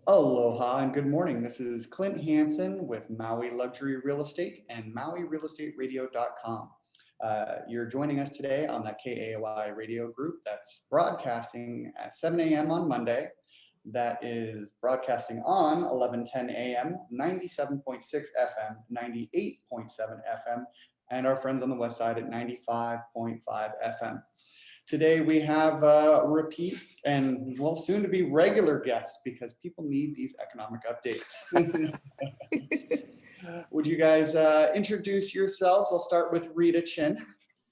Aloha and good morning. This is Clint Hansen with Maui Luxury Real Estate and MauiRealEstateRadio.com. You're joining us today on the KAOI radio group that's broadcasting at 7 a.m. on Monday. That is broadcasting on 11:10 a.m., 97.6 FM, 98.7 FM, and our friends on the west side at 95.5 FM. Today we have repeat and well, soon to be regular guests because people need these economic updates. Would you guys introduce yourselves? I'll start with Reta Chin.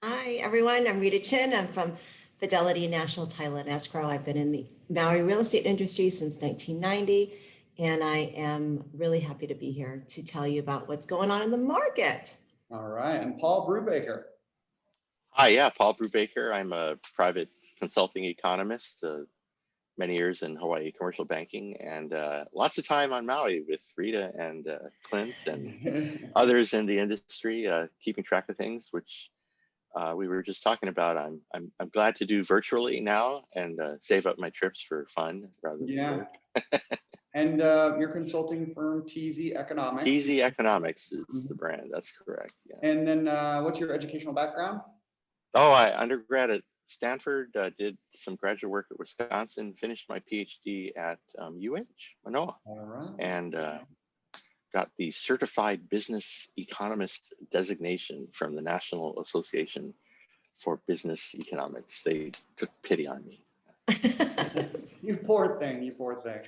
Hi, everyone. I'm Reta Chin. I'm from Fidelity National Title and Escrow. I've been in the Maui real estate industry since 1990, and I am really happy to be here to tell you about what's going on in the market. All right, and Paul Brubaker. Hi, Paul Brubaker. I'm a private consulting economist, many years in Hawaii commercial banking, and lots of time on Maui with Reta and Clint and others in the industry, keeping track of things, which we were just talking about. I'm glad to do virtually now and save up my trips for fun rather than work. And your consulting firm, TZ Economics. TZ Economics is the brand. That's correct. Yeah. And then what's your educational background? Oh, I undergrad at Stanford, did some graduate work at Wisconsin, finished my PhD at Manoa. All right. And got the Certified Business Economist designation from the National Association for Business Economics. They took pity on me. You poor thing, you poor thing.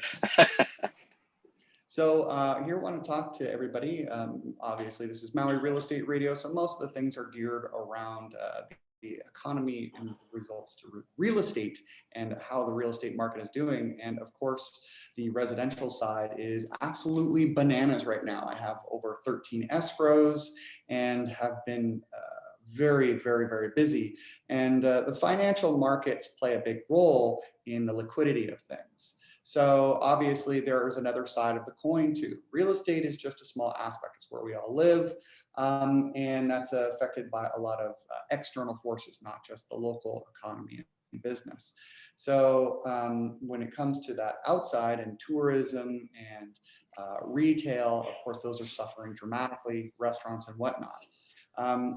So here I want to talk to everybody. Obviously, this is Maui Real Estate Radio, so most of the things are geared around the economy and results to real estate and how the real estate market is doing. And of course, the residential side is absolutely bananas right now. I have over 13 escrows and have been very, very, very busy. And the financial markets play a big role in the liquidity of things. So obviously there is another side of the coin too. Real estate is just a small aspect. It's where we all live. And that's affected by a lot of external forces, not just the local economy and business. So when it comes to that outside and tourism and retail, of course, those are suffering dramatically, restaurants and whatnot.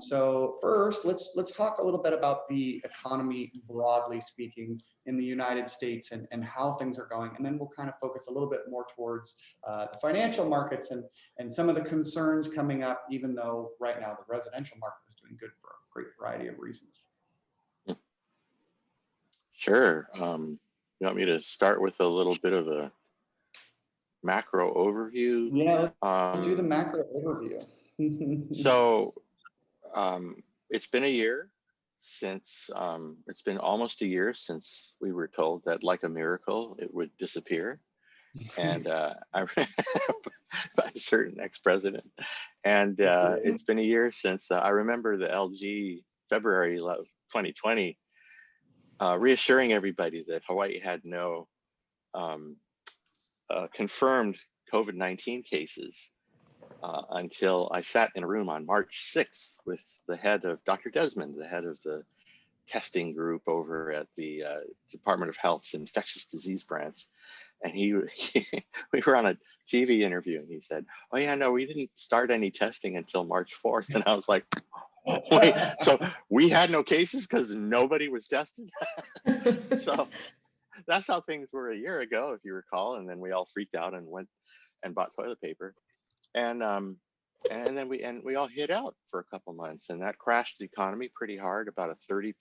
So first, let's talk a little bit about the economy, broadly speaking, in the United States and how things are going. And then we'll kind of focus a little bit more towards the financial markets and some of the concerns coming up, even though right now the residential market is doing good for a great variety of reasons. Sure. You want me to start with a little bit of a macro overview? Yeah, let's do the macro overview. So it's been a year since, it's been almost a year since we were told that like a miracle, it would disappear. And by a certain ex-president. And it's been a year since I remember the LG February 2020 reassuring everybody that Hawaii had no confirmed COVID-19 cases until I sat in a room on March 6th with the head of Dr. Desmond, the head of the testing group over at the Department of Health's infectious disease branch. And we were on a TV interview and he said, oh yeah, no, we didn't start any testing until March 4th. And I was like, wait, so we had no cases because nobody was tested? So that's how things were a year ago, if you recall. And then we all freaked out and went and bought toilet paper. And then we all hid out for a couple months, and that crashed the economy pretty hard, about a 30%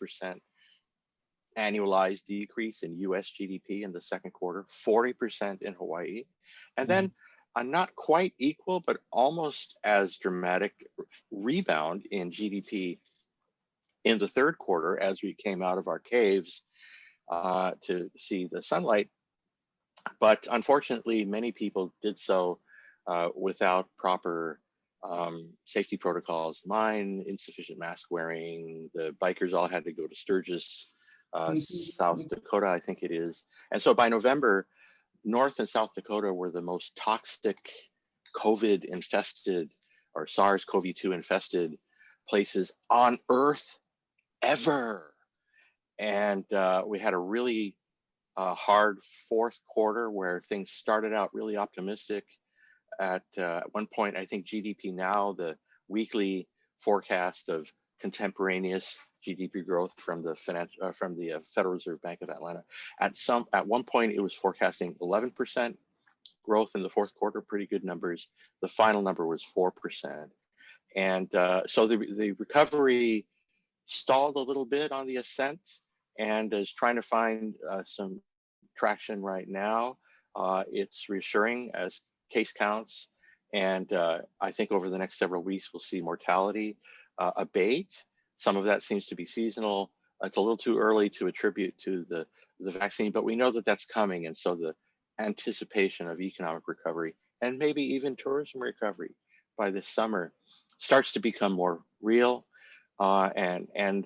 annualized decrease in US GDP in the second quarter, 40% in Hawaii. And then a not quite equal, but almost as dramatic rebound in GDP in the third quarter as we came out of our caves to see the sunlight. But unfortunately, many people did so without proper safety protocols. Mine, insufficient mask wearing. The bikers all had to go to Sturgis, South Dakota, I think it is. And so by November, North and South Dakota were the most toxic COVID infested or SARS-CoV-2 infested places on Earth ever. And we had a really hard fourth quarter where things started out really optimistic. At one point, I think GDP Now, the weekly forecast of contemporaneous GDP growth from the Federal Reserve Bank of Atlanta, at one point it was forecasting 11% growth in the fourth quarter, pretty good numbers. The final number was 4%, and so the recovery stalled a little bit on the ascent and is trying to find some traction right now. It's reassuring as case counts, and I think over the next several weeks we'll see mortality abate. Some of that seems to be seasonal. It's a little too early to attribute to the vaccine, but we know that that's coming, and so the anticipation of economic recovery and maybe even tourism recovery by this summer starts to become more real. And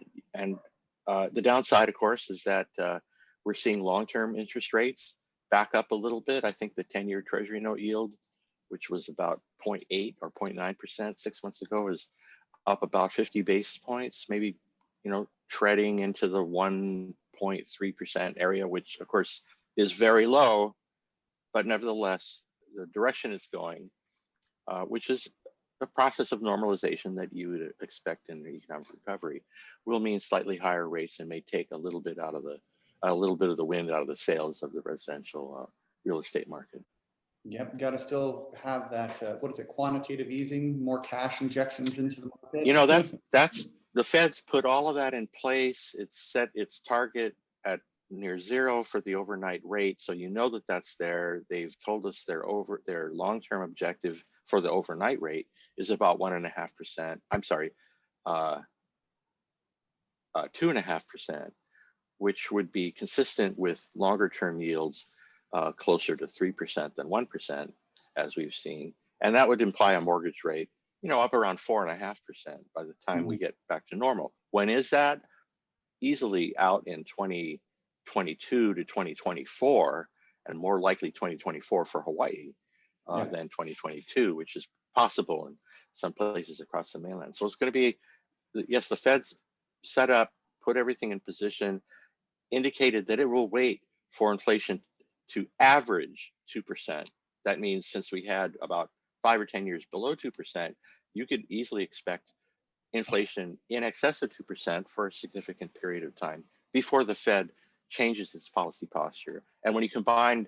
the downside, of course, is that we're seeing long-term interest rates back up a little bit. I think the 10-year Treasury note yield, which was about 0.8 or 0.9% 6 months ago, is up about 50 basis points, maybe, treading into the 1.3% area, which of course is very low, but nevertheless, the direction it's going, which is a process of normalization that you would expect in the economic recovery, will mean slightly higher rates and may take a little bit of the wind out of the sails of the residential real estate market. Yep, got to still have that, quantitative easing, more cash injections into the market. That's the Fed's put all of that in place. It's set its target at near zero for the overnight rate. So that that's there. They've told us their long-term objective for the overnight rate is about 1.5%. I'm sorry, 2.5%, which would be consistent with longer-term yields closer to 3% than 1%, as we've seen. And that would imply a mortgage rate, up around 4.5% by the time we get back to normal. When is that? Easily out in 2022 to 2024, and more likely 2024 for Hawaii than 2022, which is possible in some places across the mainland. So it's going to be, yes, the Fed's set up, put everything in position, indicated that it will wait for inflation to average 2%. That means since we had about 5 or 10 years below 2%, you could easily expect inflation in excess of 2% for a significant period of time before the Fed changes its policy posture. And when you combine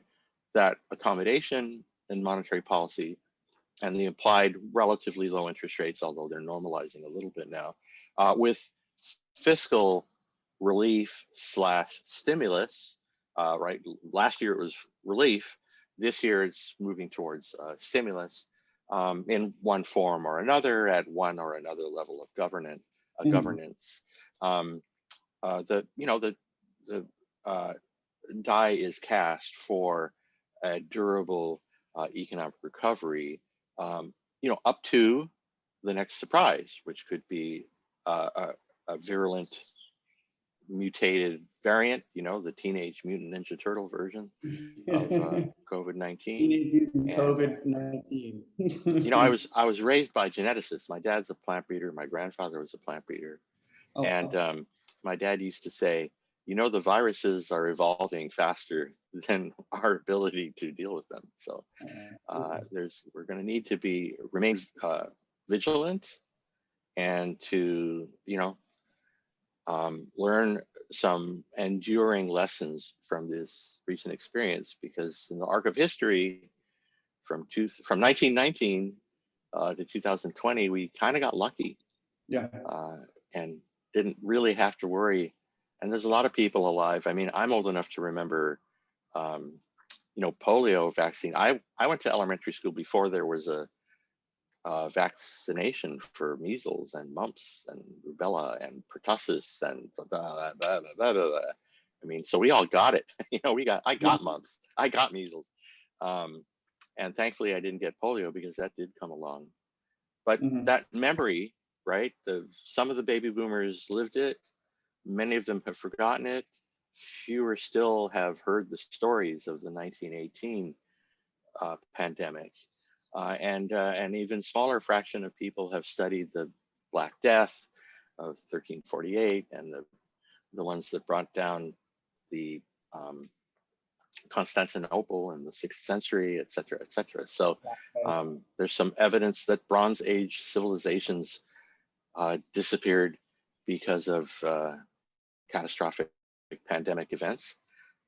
that accommodation in monetary policy and the implied relatively low interest rates, although they're normalizing a little bit now, with fiscal relief / stimulus, right? Last year it was relief. This year it's moving towards stimulus in one form or another at one or another level of governance. The die is cast for a durable economic recovery, up to the next surprise, which could be a virulent mutated variant, the Teenage Mutant Ninja Turtle version of COVID-19. COVID-19. I was raised by geneticists. My dad's a plant breeder. My grandfather was a plant breeder. My dad used to say, the viruses are evolving faster than our ability to deal with them. So we're going to need to remain vigilant and to, learn some enduring lessons from this recent experience, because in the arc of history from 1919 to 2020, we kind of got lucky and didn't really have to worry. And there's a lot of people alive. I mean, I'm old enough to remember, polio vaccine. I went to elementary school before there was a vaccination for measles and mumps and rubella and pertussis and I mean, so we all got it. I got mumps, I got measles, and thankfully I didn't get polio because that did come along. But that memory, right? Some of the baby boomers lived it. Many of them have forgotten it. Fewer still have heard the stories of the 1918 pandemic. And even smaller fraction of people have studied the Black Death of 1348 and the ones that brought down the Constantinople in the 6th century, et cetera, et cetera. So there's some evidence that Bronze Age civilizations disappeared because of catastrophic pandemic events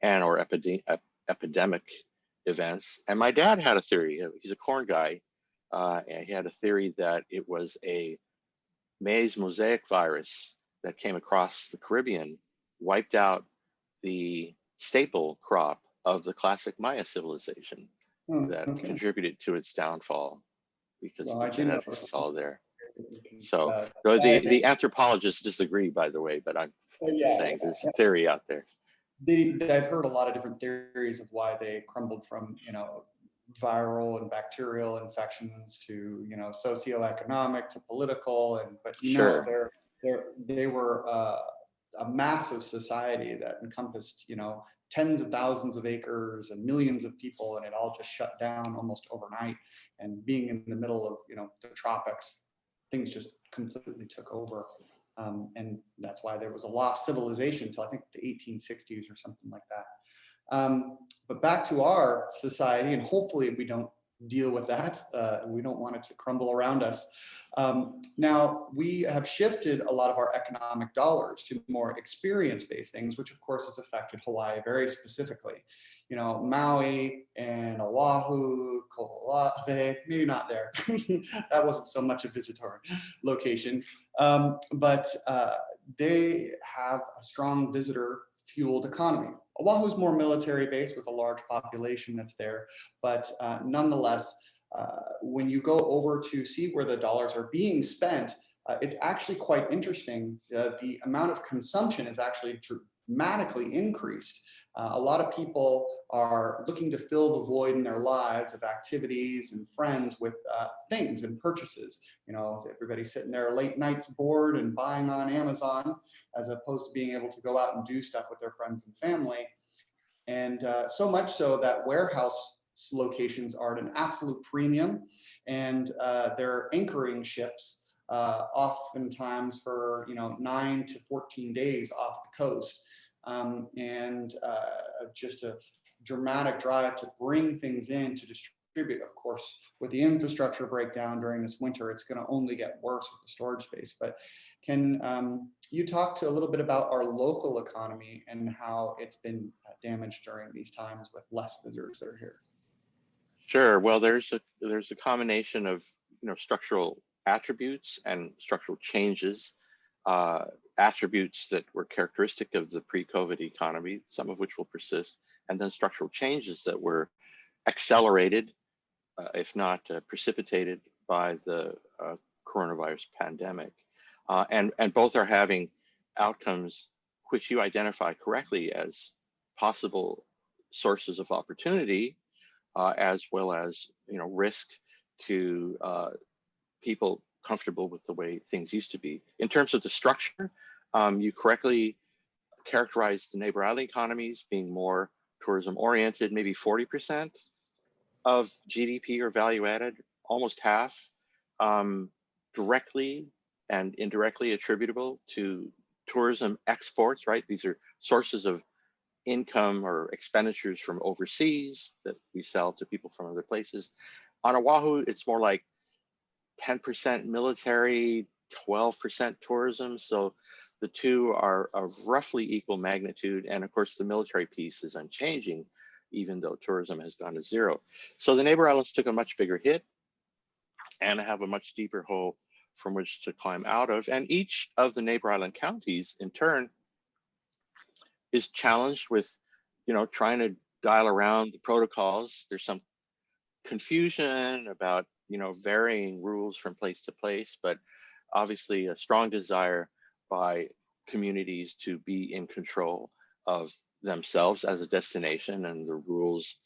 and or epidemic events. And my dad had a theory. He's a corn guy. And he had a theory that it was a maize mosaic virus that came across the Caribbean, wiped out the staple crop of the classic Maya civilization that contributed to its downfall because the genetics is all there. So the anthropologists disagree, by the way, but I'm just saying there's a theory out there. I've heard a lot of different theories of why they crumbled from, viral and bacterial infections to, socioeconomic to political, but Sure. they were a massive society that encompassed, tens of thousands of acres and millions of people, and it all just shut down almost overnight. And being in the middle of, the tropics, things just completely took over. And that's why there was a lost civilization until I think the 1860s or something like that. But back to our society, and hopefully we don't deal with that. We don't want it to crumble around us. Now, we have shifted a lot of our economic dollars to more experience-based things, which of course has affected Hawaii very specifically. Maui and Oahu, Kololave, maybe not there. That wasn't so much a visitor location. But they have a strong visitor-fueled economy. Oahu's more military-based with a large population that's there, but nonetheless, when you go over to see where the dollars are being spent, it's actually quite interesting. The amount of consumption is actually dramatically increased. A lot of people are looking to fill the void in their lives of activities and friends with things and purchases. Everybody's sitting there late nights bored and buying on Amazon, as opposed to being able to go out and do stuff with their friends and family. And so much so that warehouse locations are at an absolute premium, and they're anchoring ships oftentimes for 9 to 14 days off the coast, and just a dramatic drive to bring things in to distribute. Of course, with the infrastructure breakdown during this winter, it's going to only get worse with the storage space. But can you talk to a little bit about our local economy and how it's been damaged during these times with less visitors that are here? Sure. Well, there's a combination of structural attributes and structural changes, attributes that were characteristic of the pre-COVID economy, some of which will persist, and then structural changes that were accelerated, if not precipitated, by the coronavirus pandemic, and both are having outcomes which you identify correctly as possible sources of opportunity, as well as risk to people comfortable with the way things used to be. In terms of the structure, you correctly characterized the neighbor island economies being more tourism oriented, maybe 40% of GDP or value added, almost half, directly and indirectly attributable to tourism exports, right? These are sources of income or expenditures from overseas that we sell to people from other places. On Oahu, it's more like 10% military, 12% tourism. So the two are of roughly equal magnitude. And of course, the military piece is unchanging, even though tourism has gone to zero. So the neighbor islands took a much bigger hit and have a much deeper hole from which to climb out of. And each of the neighbor island counties, in turn, is challenged with, trying to dial around the protocols. There's some confusion about, varying rules from place to place, but obviously a strong desire by communities to be in control of themselves as a destination and the rules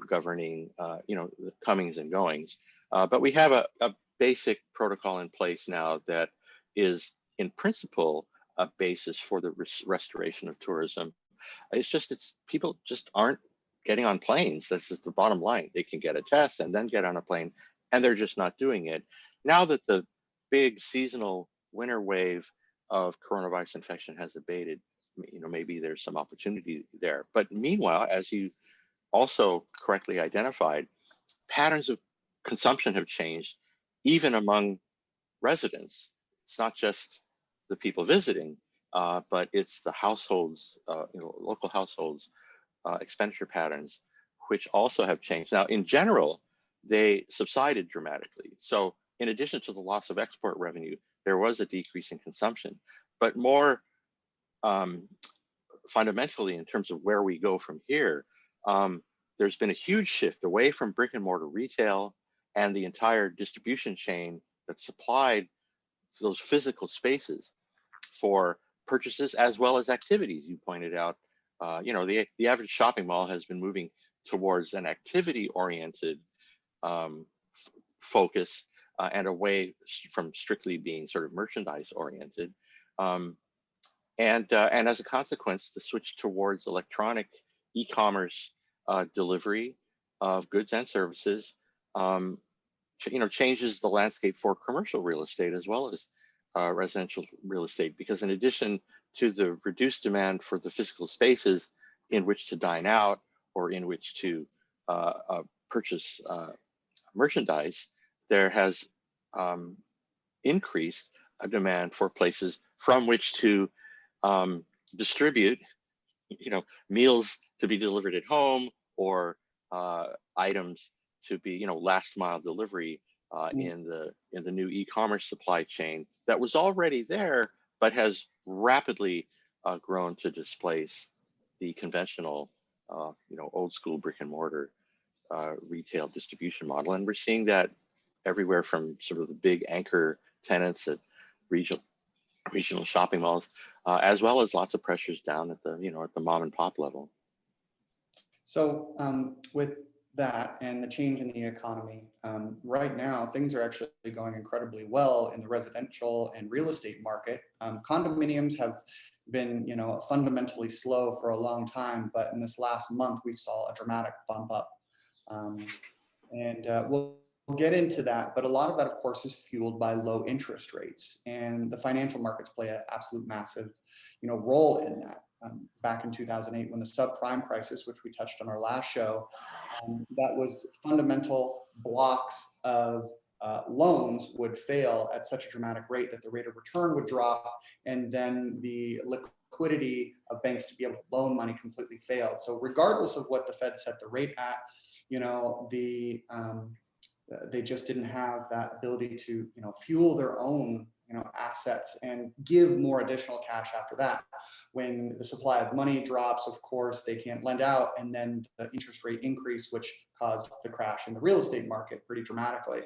governing, the comings and goings. But we have a basic protocol in place now that is, in principle, a basis for the restoration of tourism. It's people just aren't getting on planes. That's just the bottom line. They can get a test and then get on a plane, and they're just not doing it. Now that the big seasonal winter wave of coronavirus infection has abated, maybe there's some opportunity there. But meanwhile, as you also correctly identified, patterns of consumption have changed even among residents. It's not just the people visiting, but it's the households, local households expenditure patterns, which also have changed. Now, in general, they subsided dramatically. So in addition to the loss of export revenue, there was a decrease in consumption, but more fundamentally in terms of where we go from here, there's been a huge shift away from brick and mortar retail and the entire distribution chain that supplied those physical spaces for purchases as well as activities. You pointed out, the average shopping mall has been moving towards an activity-oriented focus and away from strictly being sort of merchandise-oriented. And as a consequence, the switch towards electronic e-commerce delivery of goods and services, changes the landscape for commercial real estate as well as residential real estate, because in addition to the reduced demand for the physical spaces in which to dine out or in which to purchase merchandise, there has increased a demand for places from which to distribute, meals to be delivered at home, or items to be, last mile delivery in the new e-commerce supply chain that was already there, but has rapidly grown to displace the conventional, old school brick and mortar retail distribution model. And we're seeing that everywhere from sort of the big anchor tenants at regional shopping malls, as well as lots of pressures down at the, at the mom and pop level. So with that and the change in the economy, right now things are actually going incredibly well in the residential and real estate market. Condominiums have been, fundamentally slow for a long time, but in this last month we saw a dramatic bump up, and we'll get into that. But a lot of that, of course, is fueled by low interest rates, and the financial markets play an absolute massive, role in that. Back in 2008, when the subprime crisis, which we touched on our last show, that was fundamental blocks of loans would fail at such a dramatic rate that the rate of return would drop, and then the liquidity of banks to be able to loan money completely failed. So regardless of what the Fed set the rate at, they just didn't have that ability to, fuel their own, assets and give more additional cash after that. When the supply of money drops, of course, they can't lend out, and then the interest rate increase, which caused the crash in the real estate market pretty dramatically.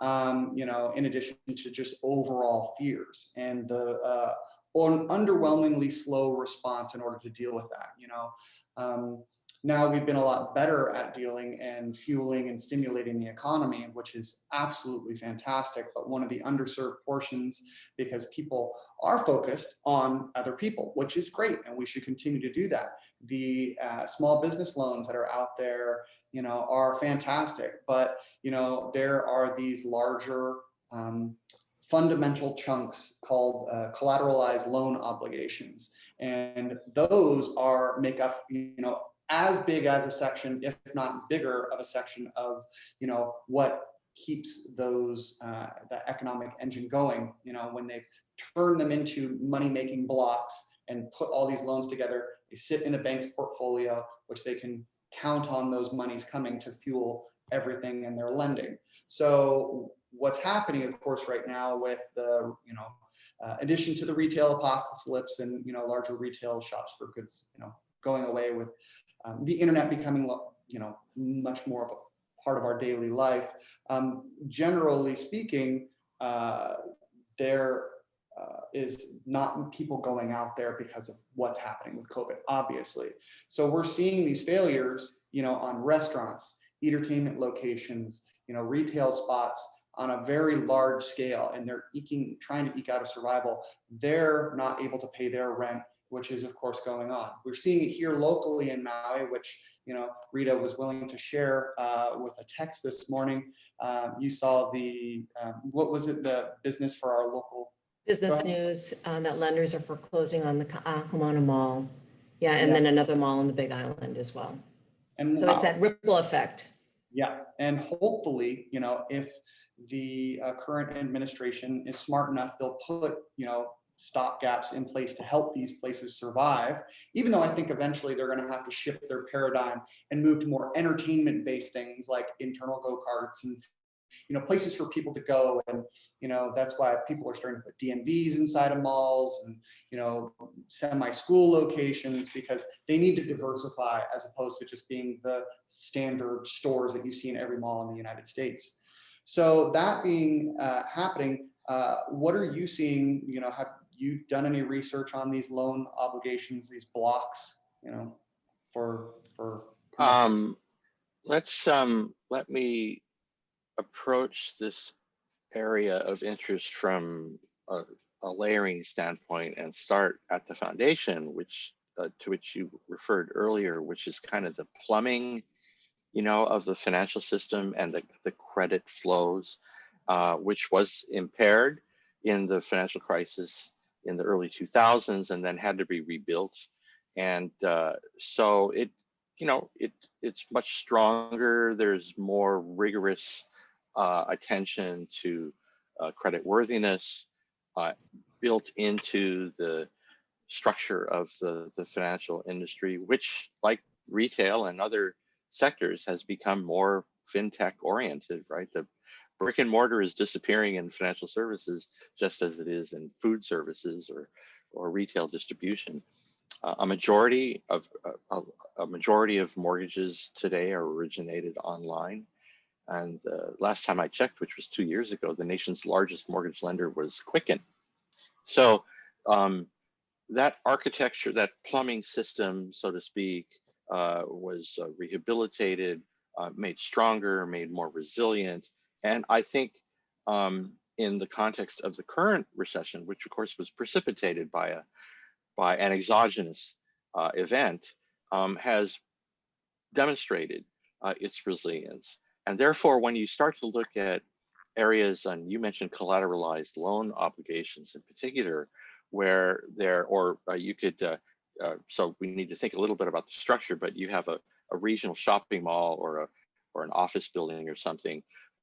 In addition to just overall fears and the underwhelmingly slow response in order to deal with that. Now we've been a lot better at dealing and fueling and stimulating the economy, which is absolutely fantastic, but one of the underserved portions, because people are focused on other people, which is great, and we should continue to do that. The small business loans that are out there, are fantastic, but, there are these larger fundamental chunks called collateralized loan obligations. And those make up, as big as a section, if not bigger of a section of, what keeps those, the economic engine going. When they turn them into money-making blocks and put all these loans together, they sit in a bank's portfolio, which they can count on those monies coming to fuel everything in their lending. So what's happening, of course, right now with the, addition to the retail apocalypse and, larger retail shops for goods, going away, with the internet becoming, much more of a part of our daily life. Generally speaking, there is not people going out there because of what's happening with COVID, obviously. So we're seeing these failures, on restaurants, entertainment locations, retail spots on a very large scale, and they're trying to eke out a survival. They're not able to pay their rent, which is of course going on. We're seeing it here locally in Maui, which, Reta was willing to share with a text this morning. You saw the, what was it, the business for our local Business ahead. news that lenders are foreclosing on the Pomona Mall. Yeah, and Yeah. then another mall on the Big Island as well. And So it's that ripple effect. yeah, and hopefully, if the current administration is smart enough, they'll put, stop gaps in place to help these places survive, even though I think eventually they're going to have to shift their paradigm and move to more entertainment-based things like internal go-karts and, places for people to go. And, that's why people are starting to put DMVs inside of malls and, semi-school locations, because they need to diversify as opposed to just being the standard stores that you see in every mall in the United States. So that being happening, what are you seeing? Have you done any research on these loan obligations, these blocks, for Let me approach this area of interest from a layering standpoint and start at the foundation, which to which you referred earlier, which is kind of the plumbing, of the financial system and the credit flows, which was impaired in the financial crisis in the early 2000s and then had to be rebuilt. And so it's much stronger. There's more rigorous attention to credit worthiness built into the structure of the financial industry, which, like retail and other sectors, has become more fintech oriented, right? The brick and mortar is disappearing in financial services, just as it is in food services or retail distribution. A majority of mortgages today are originated online. And last time I checked, which was 2 years ago, the nation's largest mortgage lender was Quicken. So that architecture, that plumbing system, so to speak, was rehabilitated, made stronger, made more resilient. And I think in the context of the current recession, which of course was precipitated by an exogenous event, has demonstrated its resilience. And therefore, when you start to look at areas, and you mentioned collateralized loan obligations in particular, where you could, so we need to think a little bit about the structure, but you have a regional shopping mall or an office building or something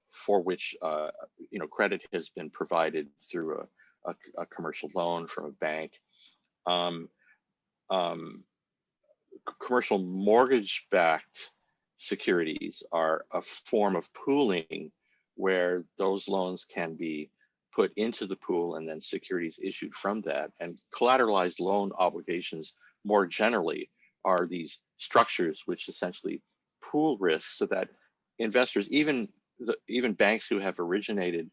for which credit has been provided through a commercial loan from a bank. Commercial mortgage-backed securities are a form of pooling where those loans can be put into the pool and then securities issued from that. And collateralized loan obligations more generally are these structures which essentially pool risks so that investors, even banks who have originated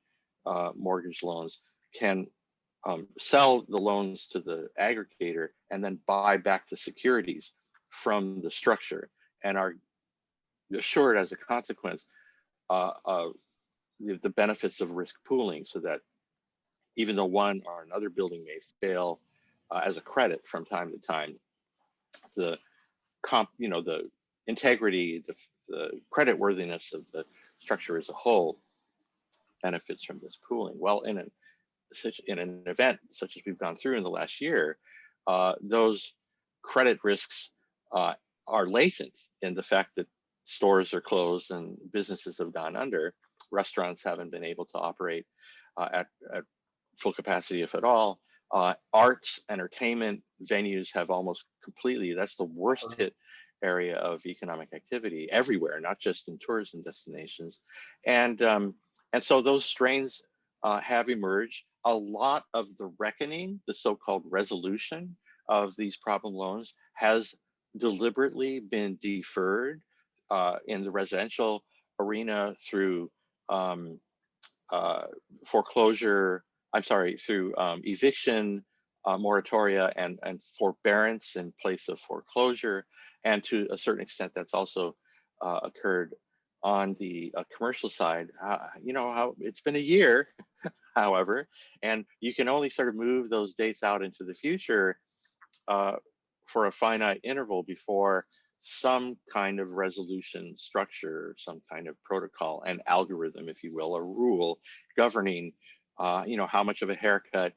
mortgage loans, can sell the loans to the aggregator and then buy back the securities from the structure, and are assured as a consequence the benefits of risk pooling, so that even though one or another building may fail as a credit from time to time, the integrity, the credit worthiness of the structure as a whole benefits from this pooling. Well, in an event such as we've gone through in the last year, those credit risks are latent in the fact that stores are closed and businesses have gone under. Restaurants haven't been able to operate at full capacity, if at all. Arts, entertainment venues have almost completely, that's the worst hit area of economic activity everywhere, not just in tourism destinations. And so those strains have emerged. A lot of the reckoning, the so-called resolution of these problem loans, has deliberately been deferred in the residential arena through through eviction moratoria and forbearance in place of foreclosure. And to a certain extent, that's also occurred on the commercial side. How it's been a year, however, and you can only sort of move those dates out into the future for a finite interval before some kind of resolution structure, some kind of protocol and algorithm, if you will, a rule governing, how much of a haircut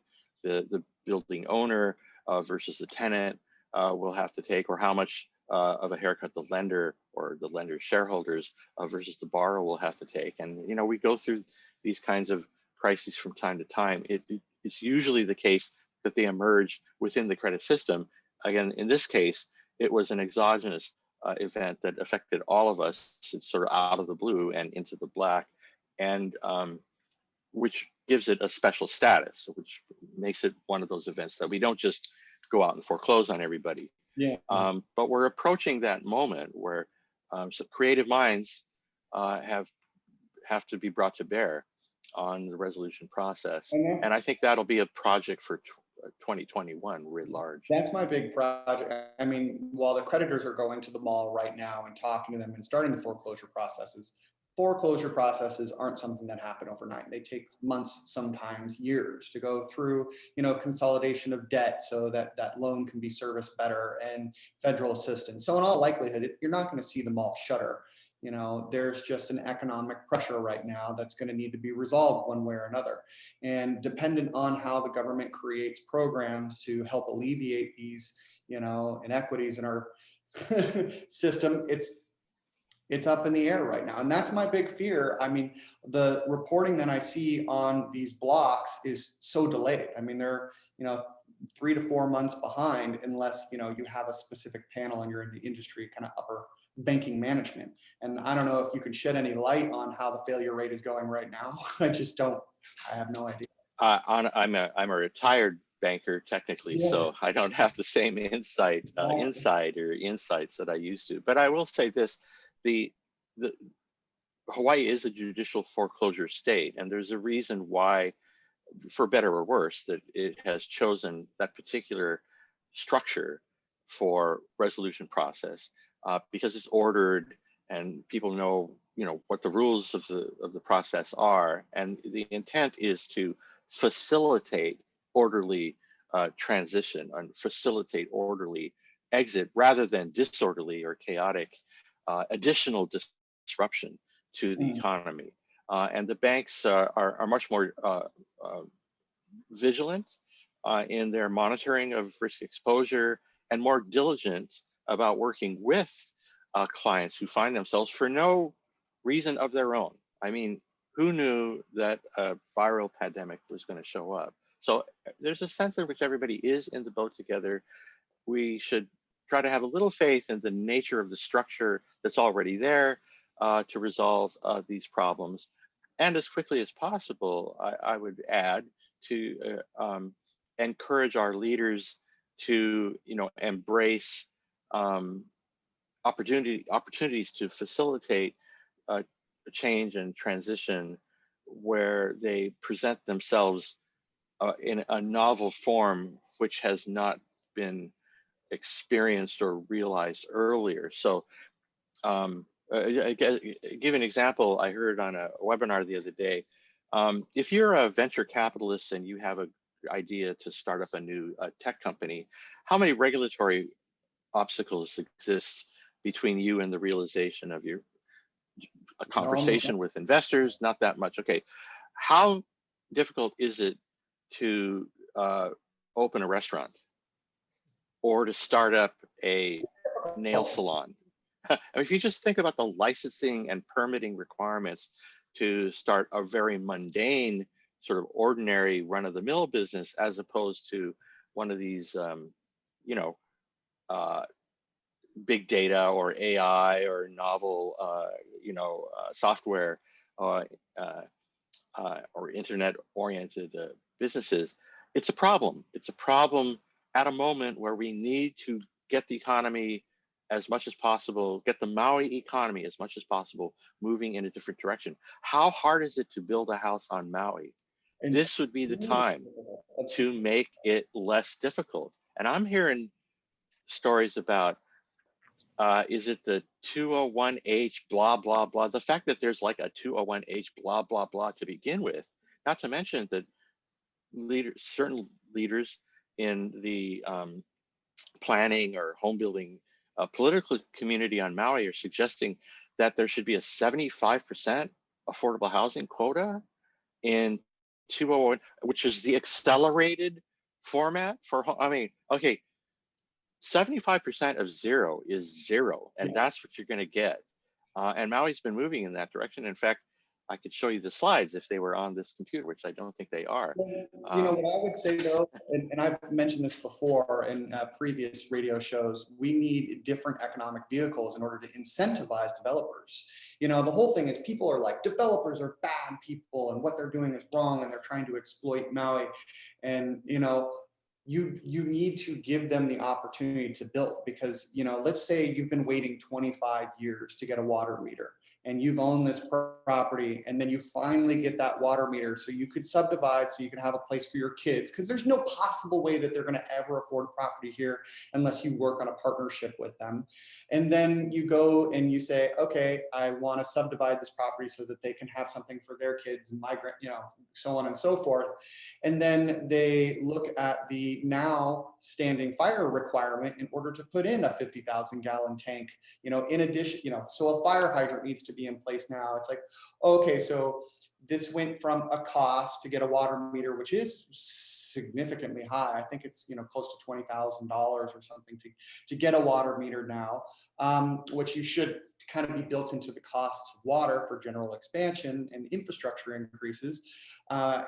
the building owner versus the tenant will have to take, or how much of a haircut the lender or the lender's shareholders versus the borrower will have to take. And we go through these kinds of crises from time to time. It's usually the case that they emerge within the credit system. Again, in this case, it was an exogenous event that affected all of us. It's sort of out of the blue and into the black, and which gives it a special status, which makes it one of those events that we don't just go out and foreclose on everybody. Yeah. But we're approaching that moment where so creative minds have to be brought to bear on the resolution process. And I think that'll be a project for 2021 writ large. That's my big project. I mean, while the creditors are going to the mall right now and talking to them and starting the foreclosure processes aren't something that happen overnight. They take months, sometimes years, to go through, consolidation of debt so that that loan can be serviced better, and federal assistance. So in all likelihood, you're not going to see the mall shutter. There's just an economic pressure right now that's going to need to be resolved one way or another. And dependent on how the government creates programs to help alleviate these, inequities in our system, it's up in the air right now. And that's my big fear. I mean, the reporting that I see on these blocks is so delayed. I mean, they're, 3 to 4 months behind, unless, you have a specific panel in your industry, kind of upper banking management. And I don't know if you could shed any light on how the failure rate is going right now. I have no idea. I'm a retired banker technically, Yeah. so I don't have the same insights that I used to. But I will say this: the Hawaii is a judicial foreclosure state, and there's a reason why, for better or worse, that it has chosen that particular structure for resolution process, because it's ordered and people know what the rules of the process are, and the intent is to facilitate orderly transition and facilitate orderly exit rather than disorderly or chaotic additional disruption to the economy. And the banks are much more vigilant in their monitoring of risk exposure, and more diligent about working with clients who find themselves for no reason of their own. I mean, who knew that a viral pandemic was going to show up? So there's a sense in which everybody is in the boat together. We should try to have a little faith in the nature of the structure that's already there to resolve these problems. And as quickly as possible, I would add, to encourage our leaders to embrace opportunities to facilitate a change and transition where they present themselves in a novel form which has not been experienced or realized earlier. So give an example I heard on a webinar the other day. If you're a venture capitalist and you have an idea to start up a new tech company, how many regulatory obstacles exist between you and the realization of a conversation with investors? Not that much. Okay, how difficult is it to open a restaurant or to start up a nail salon? If you just think about the licensing and permitting requirements to start a very mundane, sort of ordinary run-of-the-mill business, as opposed to one of these, big data or AI or novel, software or internet-oriented businesses, it's a problem. It's a problem at a moment where we need to get the economy as much as possible, get the Maui economy as much as possible moving in a different direction. How hard is it to build a house on Maui? This would be the time to make it less difficult. And I'm hearing stories about, is it the 201H blah, blah, blah. The fact that there's like a 201H blah, blah, blah to begin with, not to mention that certain leaders in the planning or home building political community on Maui are suggesting that there should be a 75% affordable housing quota in 201, which is the accelerated format for, I mean, okay, 75% of zero is zero, and that's what you're going to get. And Maui's been moving in that direction. In fact, I could show you the slides if they were on this computer, which I don't think they are. You know, what I would say though, and I've mentioned this before in previous radio shows, we need different economic vehicles in order to incentivize developers. You know, the whole thing is people are like, developers are bad people and what they're doing is wrong and they're trying to exploit Maui. And, you know, you need to give them the opportunity to build, because, you know, let's say you've been waiting 25 years to get a water meter and you've owned this property, and then you finally get that water meter so you could subdivide, so you can have a place for your kids, because there's no possible way that they're going to ever afford property here unless you work on a partnership with them. And then you go and you say, okay, I want to subdivide this property so that they can have something for their kids and migrate, you know, so on and so forth. And then they look at the now standing fire requirement in order to put in a 50,000 gallon tank, you know, in addition, you know, so a fire hydrant needs to be in place now. It's like, okay, so this went from a cost to get a water meter, which is significantly high. I think it's, you know, close to $20,000 or something to get a water meter now, which you should kind of be built into the costs of water for general expansion and infrastructure increases.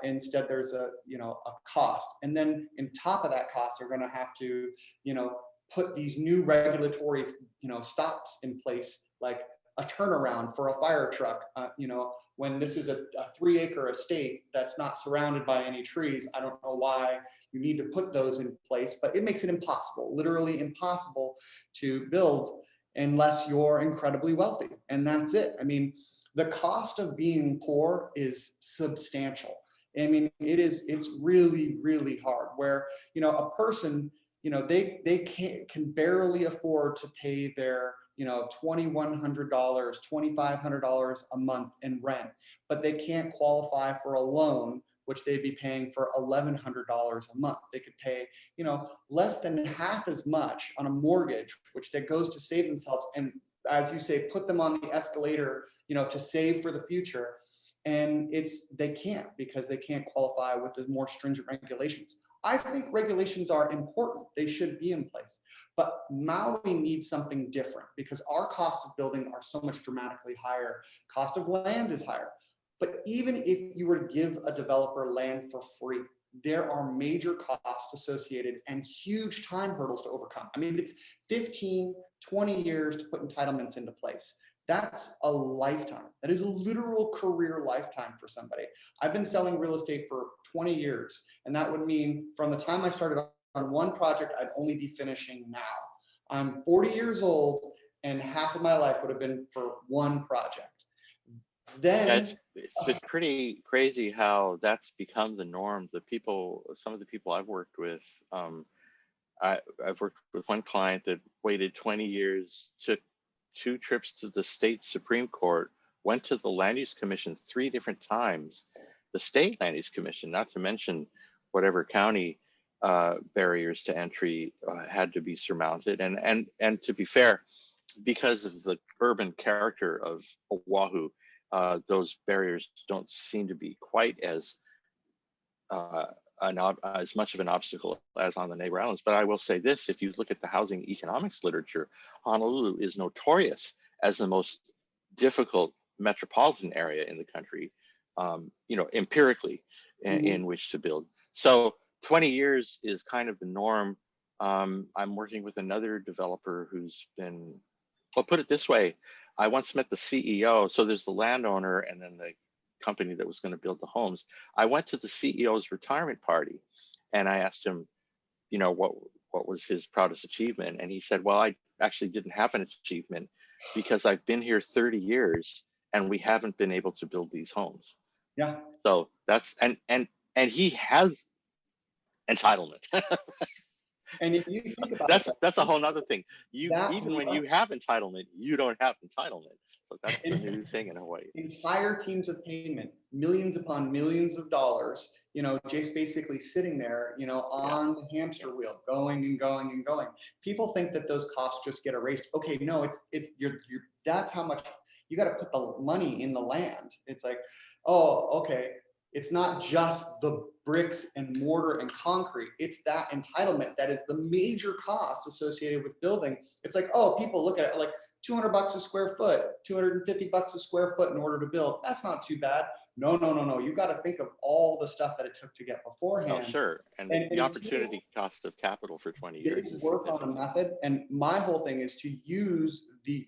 Instead, there's a, you know, a cost. And then on top of that cost, they're going to have to, you know, put these new regulatory, you know, stops in place, like a turnaround for a fire truck. You know, when this is a 3-acre estate that's not surrounded by any trees, I don't know why you need to put those in place, but it makes it impossible, literally impossible to build unless you're incredibly wealthy. And that's it. I mean, the cost of being poor is substantial. I mean, it's really, really hard, where, you know, a person, you know, they can barely afford to pay their, you know, $2,100, $2,500 a month in rent, but they can't qualify for a loan, which they'd be paying for $1,100 a month. They could pay, you know, less than half as much on a mortgage, which that goes to save themselves. And as you say, put them on the escalator, you know, to save for the future. And they can't, because they can't qualify with the more stringent regulations. I think regulations are important. They should be in place. But Maui needs something different, because our cost of building are so much dramatically higher. Cost of land is higher. But even if you were to give a developer land for free, there are major costs associated and huge time hurdles to overcome. I mean, it's 15, 20 years to put entitlements into place. That's a lifetime. That is a literal career lifetime for somebody. I've been selling real estate for 20 years, and that would mean from the time I started on one project, I'd only be finishing now. I'm 40 years old, and half of my life would have been for one project. Then it's pretty crazy how that's become the norm. Some of the people I've worked with, I've worked with one client that waited 20 years, took 2 trips to the state Supreme Court, went to the Land Use Commission 3 different times, the state Land Use Commission, not to mention whatever county barriers to entry had to be surmounted. And to be fair, because of the urban character of Oahu, those barriers don't seem to be quite as much of an obstacle as on the neighbor islands. But I will say this: if you look at the housing economics literature, Honolulu is notorious as the most difficult metropolitan area in the country, you know, empirically, in which to build. So 20 years is kind of the norm. I'm working with another developer who's been, I'll put it this way, I once met the CEO. So there's the landowner and then the company that was going to build the homes. I went to the CEO's retirement party and I asked him, you know, what was his proudest achievement? And he said, well, I actually didn't have an achievement because I've been here 30 years and we haven't been able to build these homes. Yeah. So that's, and he has entitlement. And if you think about that's a whole nother thing. Even when you have entitlement, you don't have entitlement. So that's the new thing in Hawaii. Entire teams of payment, millions upon millions of dollars, you know, just basically sitting there, you know, on the hamster wheel, going and going and going. People think that those costs just get erased. Okay, no, that's how much you got to put the money in the land. It's like, oh, okay, It's not just the bricks and mortar and concrete. It's that entitlement that is the major cost associated with building. It's like, oh, people look at it like $200 a square foot, $250 a square foot in order to build. That's not too bad. No, no, no, no. You got to think of all the stuff that it took to get beforehand. Oh, sure. And the opportunity cost of capital for 20 years is work on a method. And my whole thing is to use the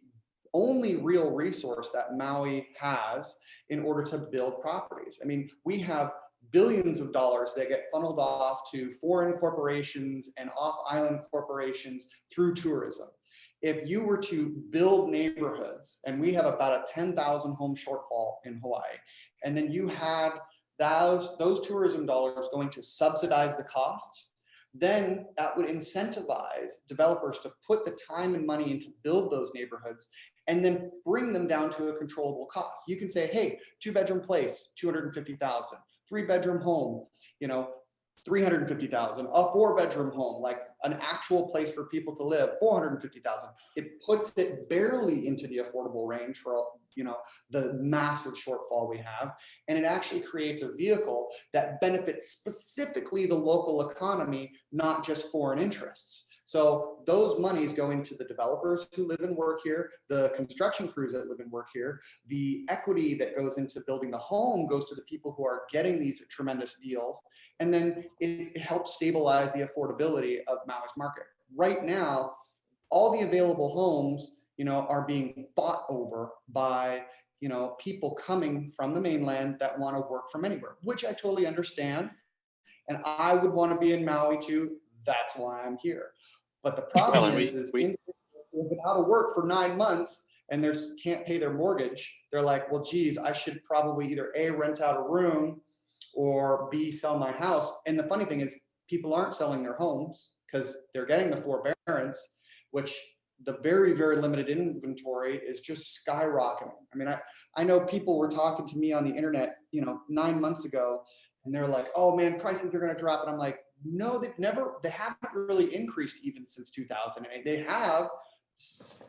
only real resource that Maui has in order to build properties. I mean, we have billions of dollars that get funneled off to foreign corporations and off-island corporations through tourism. If you were to build neighborhoods, and we have about a 10,000 home shortfall in Hawaii, and then you had those tourism dollars going to subsidize the costs, then that would incentivize developers to put the time and money into build those neighborhoods and then bring them down to a controllable cost. You can say, hey, 2-bedroom place, 250,000, 3-bedroom home, you know, 350,000, a 4-bedroom home, like an actual place for people to live, 450,000. It puts it barely into the affordable range for, you know, the massive shortfall we have. And it actually creates a vehicle that benefits specifically the local economy, not just foreign interests. So those monies go into the developers who live and work here, the construction crews that live and work here, the equity that goes into building the home goes to the people who are getting these tremendous deals. And then it helps stabilize the affordability of Maui's market. Right now, all the available homes, you know, are being fought over by, you know, people coming from the mainland that want to work from anywhere, which I totally understand. And I would want to be in Maui too. That's why I'm here. But the problem is we've been out of work for 9 months and they can't pay their mortgage. They're like, well, geez, I should probably either A, rent out a room, or B, sell my house. And the funny thing is people aren't selling their homes because they're getting the forbearance, which the very, very limited inventory is just skyrocketing. I mean, I know people were talking to me on the internet, you know, 9 months ago, and they're like, oh man, prices are going to drop. And I'm like, no, they haven't really increased even since 2008. They have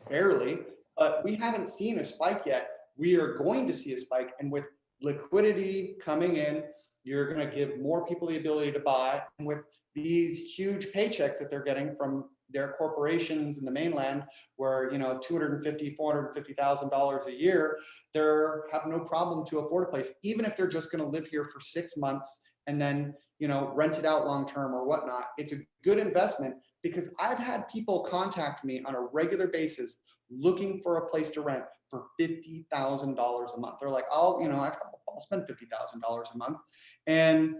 barely, but we haven't seen a spike yet. We are going to see a spike. And with liquidity coming in, you're going to give more people the ability to buy. And with these huge paychecks that they're getting from their corporations in the mainland, where, you know, $250,000, $450,000 a year, they're have no problem to afford a place, even if they're just going to live here for 6 months and then, you know, rent it out long term or whatnot. It's a good investment because I've had people contact me on a regular basis looking for a place to rent for $50,000 a month. They're like, I'll spend $50,000 a month. And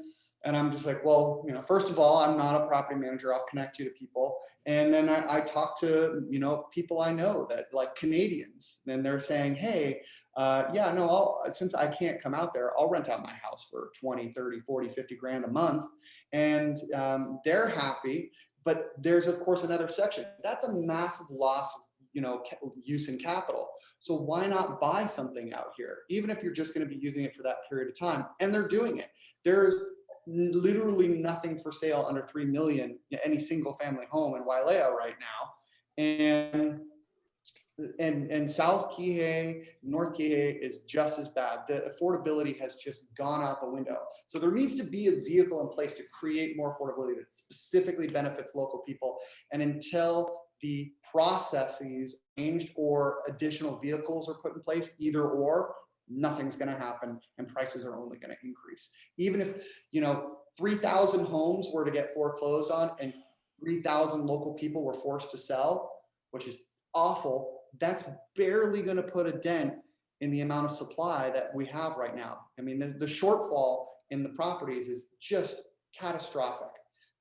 I'm just like, well, you know, first of all, I'm not a property manager. I'll connect you to people. And then I talk to, you know, people I know that like Canadians, and they're saying, hey, yeah, no, since I can't come out there, I'll rent out my house for 20, 30, 40, 50 grand a month. And they're happy. But there's, of course, another section. That's a massive loss of, you know, use in capital. So why not buy something out here, even if you're just going to be using it for that period of time? And they're doing it. There's literally nothing for sale under 3 million, any single family home in Wailea right now. And South Kihei, North Kihei is just as bad. The affordability has just gone out the window. So there needs to be a vehicle in place to create more affordability that specifically benefits local people. And until the processes changed or additional vehicles are put in place, either or, nothing's going to happen and prices are only going to increase. Even if, you know, 3,000 homes were to get foreclosed on and 3,000 local people were forced to sell, which is awful, that's barely going to put a dent in the amount of supply that we have right now. I mean, the shortfall in the properties is just catastrophic.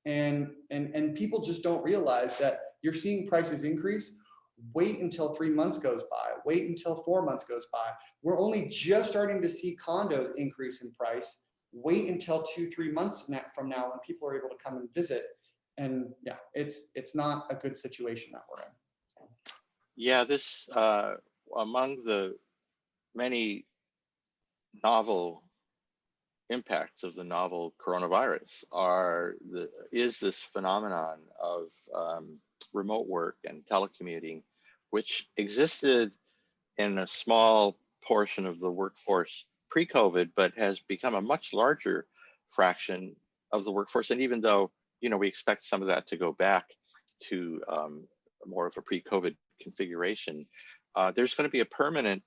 And people just don't realize that you're seeing prices increase. Wait until 3 months goes by. Wait until 4 months goes by. We're only just starting to see condos increase in price. Wait until 2-3 months from now when people are able to come and visit. And yeah, it's not a good situation that we're in. Yeah, this among the many novel impacts of the novel coronavirus is this phenomenon of remote work and telecommuting, which existed in a small portion of the workforce pre-COVID, but has become a much larger fraction of the workforce. And even though, we expect some of that to go back to more of a pre-COVID configuration, there's going to be a permanent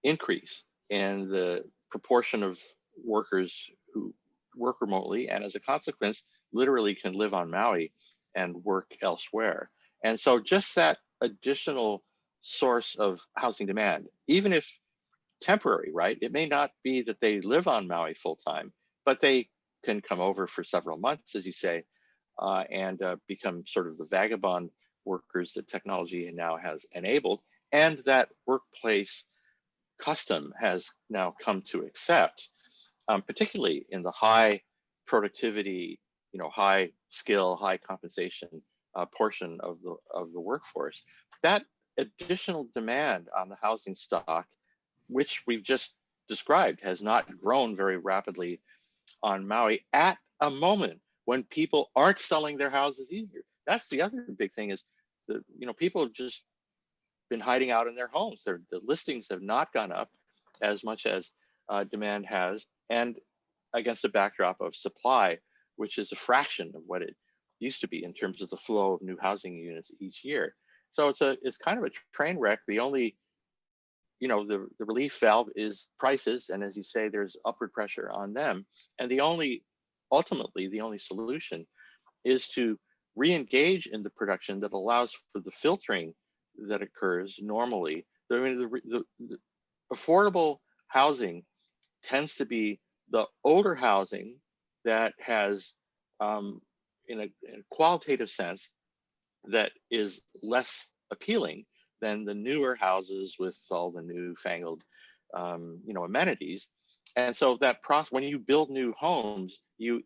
increase in the proportion of workers who work remotely, and as a consequence, literally can live on Maui and work elsewhere. And so just that additional source of housing demand, even if temporary, right? It may not be that they live on Maui full time, but they can come over for several months, as you say, and become sort of the vagabond workers that technology now has enabled, and that workplace custom has now come to accept, particularly in the high productivity, high skill, high compensation portion of the workforce. That additional demand on the housing stock, which we've just described, has not grown very rapidly on Maui at a moment when people aren't selling their houses either. That's the other big thing, is people have just been hiding out in their homes. The listings have not gone up as much as demand has, and against a backdrop of supply, which is a fraction of what it used to be in terms of the flow of new housing units each year. So it's kind of a train wreck. The only, the relief valve is prices, and as you say, there's upward pressure on them. And ultimately, the only solution is to re-engage in the production that allows for the filtering that occurs normally. I mean, the affordable housing tends to be the older housing that has, in a qualitative sense, that is less appealing than the newer houses with all the newfangled, amenities. And so that process, when you build new homes, you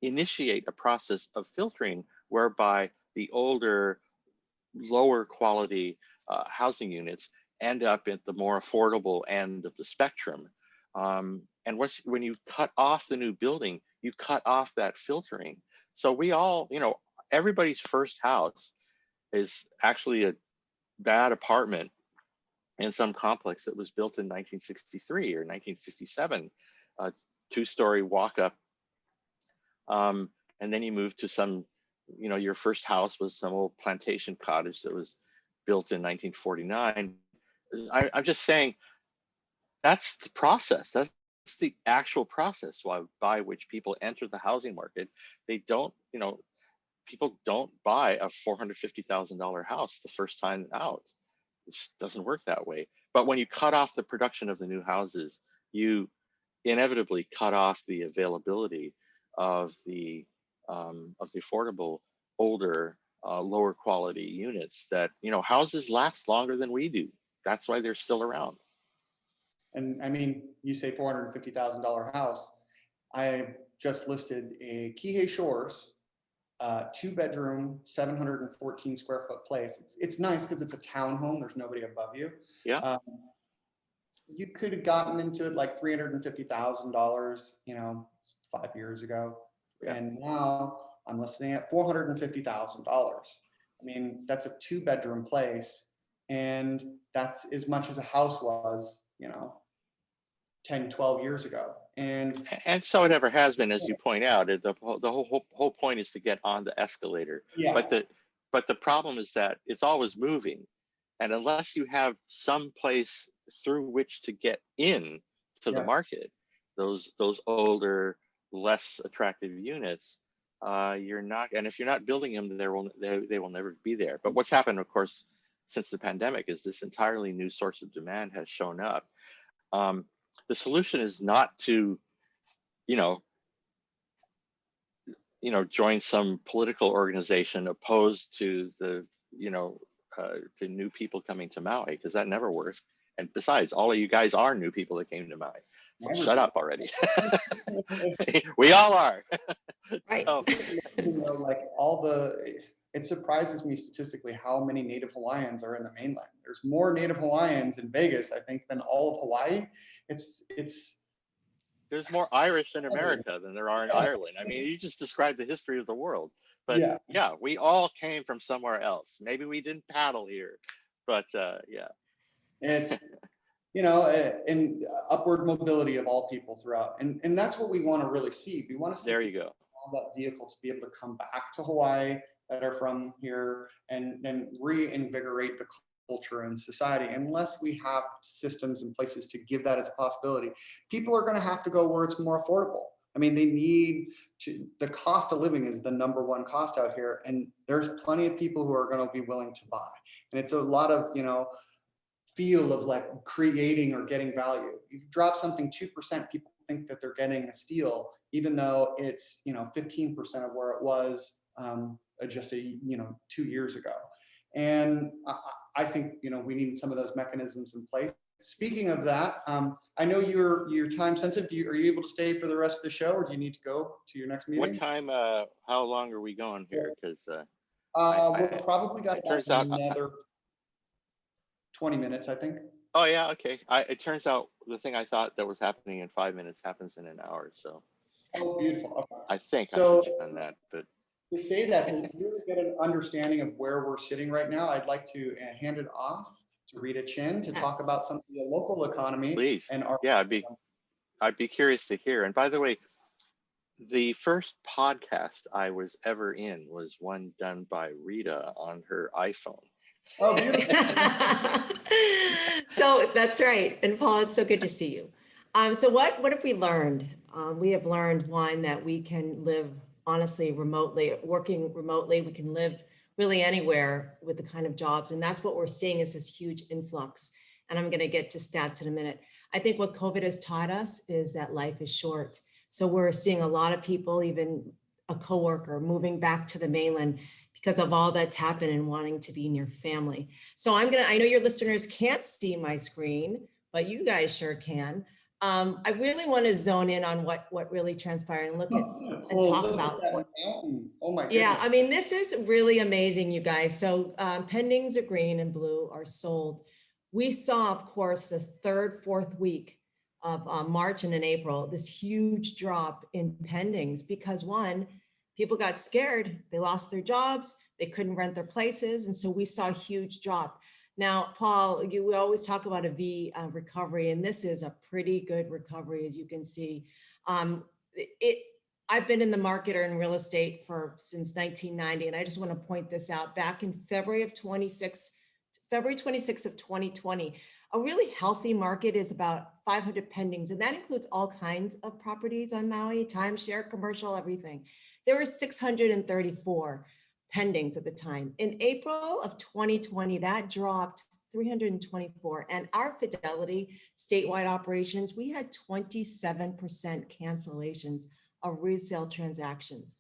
initiate a process of filtering whereby the older, lower quality housing units end up at the more affordable end of the spectrum. And when you cut off the new building, you cut off that filtering. So we all, everybody's first house is actually a bad apartment in some complex that was built in 1963 or 1957, two-story walk-up. And then you move to some, your first house was some old plantation cottage that was built in 1949. I'm just saying that's the process. That's the actual process by which people enter the housing market. They don't, people don't buy a $450,000 house the first time out. It just doesn't work that way. But when you cut off the production of the new houses, you inevitably cut off the availability of the affordable, older, lower quality units that, houses last longer than we do. That's why they're still around. And I mean, you say $450,000 house. I just listed a Kihei Shores, 2-bedroom, 714 square foot place. It's nice because it's a townhome. There's nobody above you. Yeah. You could have gotten into it like $350,000, 5 years ago. Yeah. And now I'm listing at $450,000. I mean, that's a 2-bedroom place. And that's as much as a house was, 10, 12 years ago. And so it never has been, as you point out. The whole point is to get on the escalator. Yeah. But the problem is that it's always moving. And unless you have some place through which to get in to the market, those older, less attractive units, you're not, and if you're not building them, they will never be there. But what's happened, of course, since the pandemic is this entirely new source of demand has shown up. The solution is not to, join some political organization opposed to the, to new people coming to Maui, because that never works. And besides, all of you guys are new people that came to Maui. So shut up already. We all are. Right. So, it surprises me statistically how many Native Hawaiians are in the mainland. There's more Native Hawaiians in Vegas, I think, than all of Hawaii. There's more Irish in America than there are in Ireland. I mean, you just described the history of the world. But yeah, we all came from somewhere else. Maybe we didn't paddle here, but yeah. you know, and upward mobility of all people throughout. And that's what we want to really see. We want to see There you go. all that vehicle to be able to come back to Hawaii that are from here and reinvigorate the culture and society. Unless we have systems and places to give that as a possibility, people are going to have to go where it's more affordable. I mean, they need to, the cost of living is the #1 cost out here. And there's plenty of people who are going to be willing to buy. And it's a lot of, you know, feel of like creating or getting value. You drop something 2%, people think that they're getting a steal, even though it's, you know, 15% of where it was just 2 years ago. And I think, you know, we need some of those mechanisms in place. Speaking of that, I know you're time sensitive. Are you able to stay for the rest of the show, or do you need to go to your next meeting? What time? How long are we going here? Because we'll probably got turns out another 20 minutes, I think. Oh yeah, okay. It turns out the thing I thought that was happening in 5 minutes happens in an hour. So. Oh, beautiful. Okay. I think So, I should have done that, but. To say that and really get an understanding of where we're sitting right now, I'd like to hand it off to Reta Chin to talk about some of the local economy. Please. And our. Yeah, I'd be curious to hear. And by the way, the first podcast I was ever in was one done by Reta on her iPhone. Oh, beautiful. So that's right. And Paul, it's so good to see you. So what have we learned? We have learned, one, that we can live honestly remotely, working remotely. We can live really anywhere with the kind of jobs. And that's what we're seeing is this huge influx. And I'm going to get to stats in a minute. I think what COVID has taught us is that life is short. So we're seeing a lot of people, even a coworker, moving back to the mainland because of all that's happened and wanting to be near family. So I know your listeners can't see my screen, but you guys sure can. I really want to zone in on what really transpired and look at and talk about that mountain. Oh my goodness. Yeah, I mean, this is really amazing, you guys. So pendings are green and blue are sold. We saw, of course, the third, fourth week of March and in April, this huge drop in pendings because, one, people got scared. They lost their jobs. They couldn't rent their places. And so we saw a huge drop. Now, Paul, we always talk about a V recovery, and this is a pretty good recovery, as you can see. I've been in the market or in real estate since 1990, and I just want to point this out. Back in February 26th of 2020, a really healthy market is about 500 pendings, and that includes all kinds of properties on Maui, timeshare, commercial, everything. There were 634 pendings at the time. In April of 2020, that dropped 324. And our Fidelity statewide operations, we had 27% cancellations of resale transactions.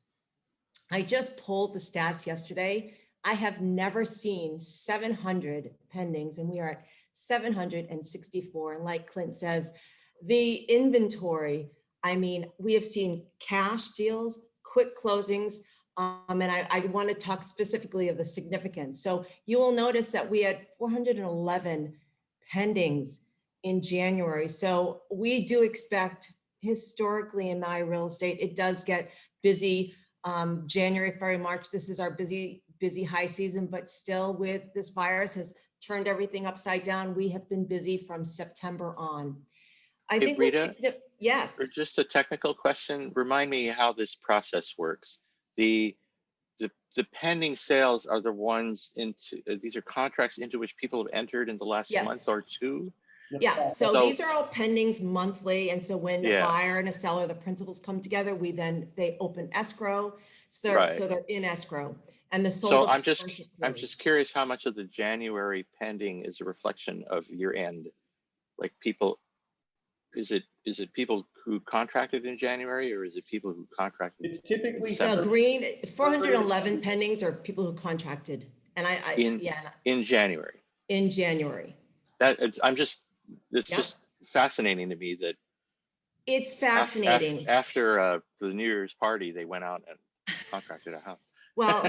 I just pulled the stats yesterday. I have never seen 700 pendings, and we are at 764. And like Clint says, the inventory, I mean, we have seen cash deals, quick closings, and I want to talk specifically of the significance. So you will notice that we had 411 pendings in January. So we do expect, historically in Maui real estate, it does get busy. January, February, March, this is our busy high season, but still with this virus has turned everything upside down. We have been busy from September on. I think Reta, yes. Or just a technical question, remind me how this process works. The pending sales are the ones these are contracts into which people have entered in the last month or two? Yeah, so these are all pendings monthly. And so when a buyer and a seller, the principals come together, they open escrow. So they're in escrow. And the sold. So I'm just curious how much of the January pending is a reflection of year end? Like people, is it people who contracted in January, or is it people who contracted? It's typically the green 411 pendings are people who contracted. And in January. In January. It's just fascinating to me that it's fascinating. After the New Year's party, they went out and contracted a house. Well,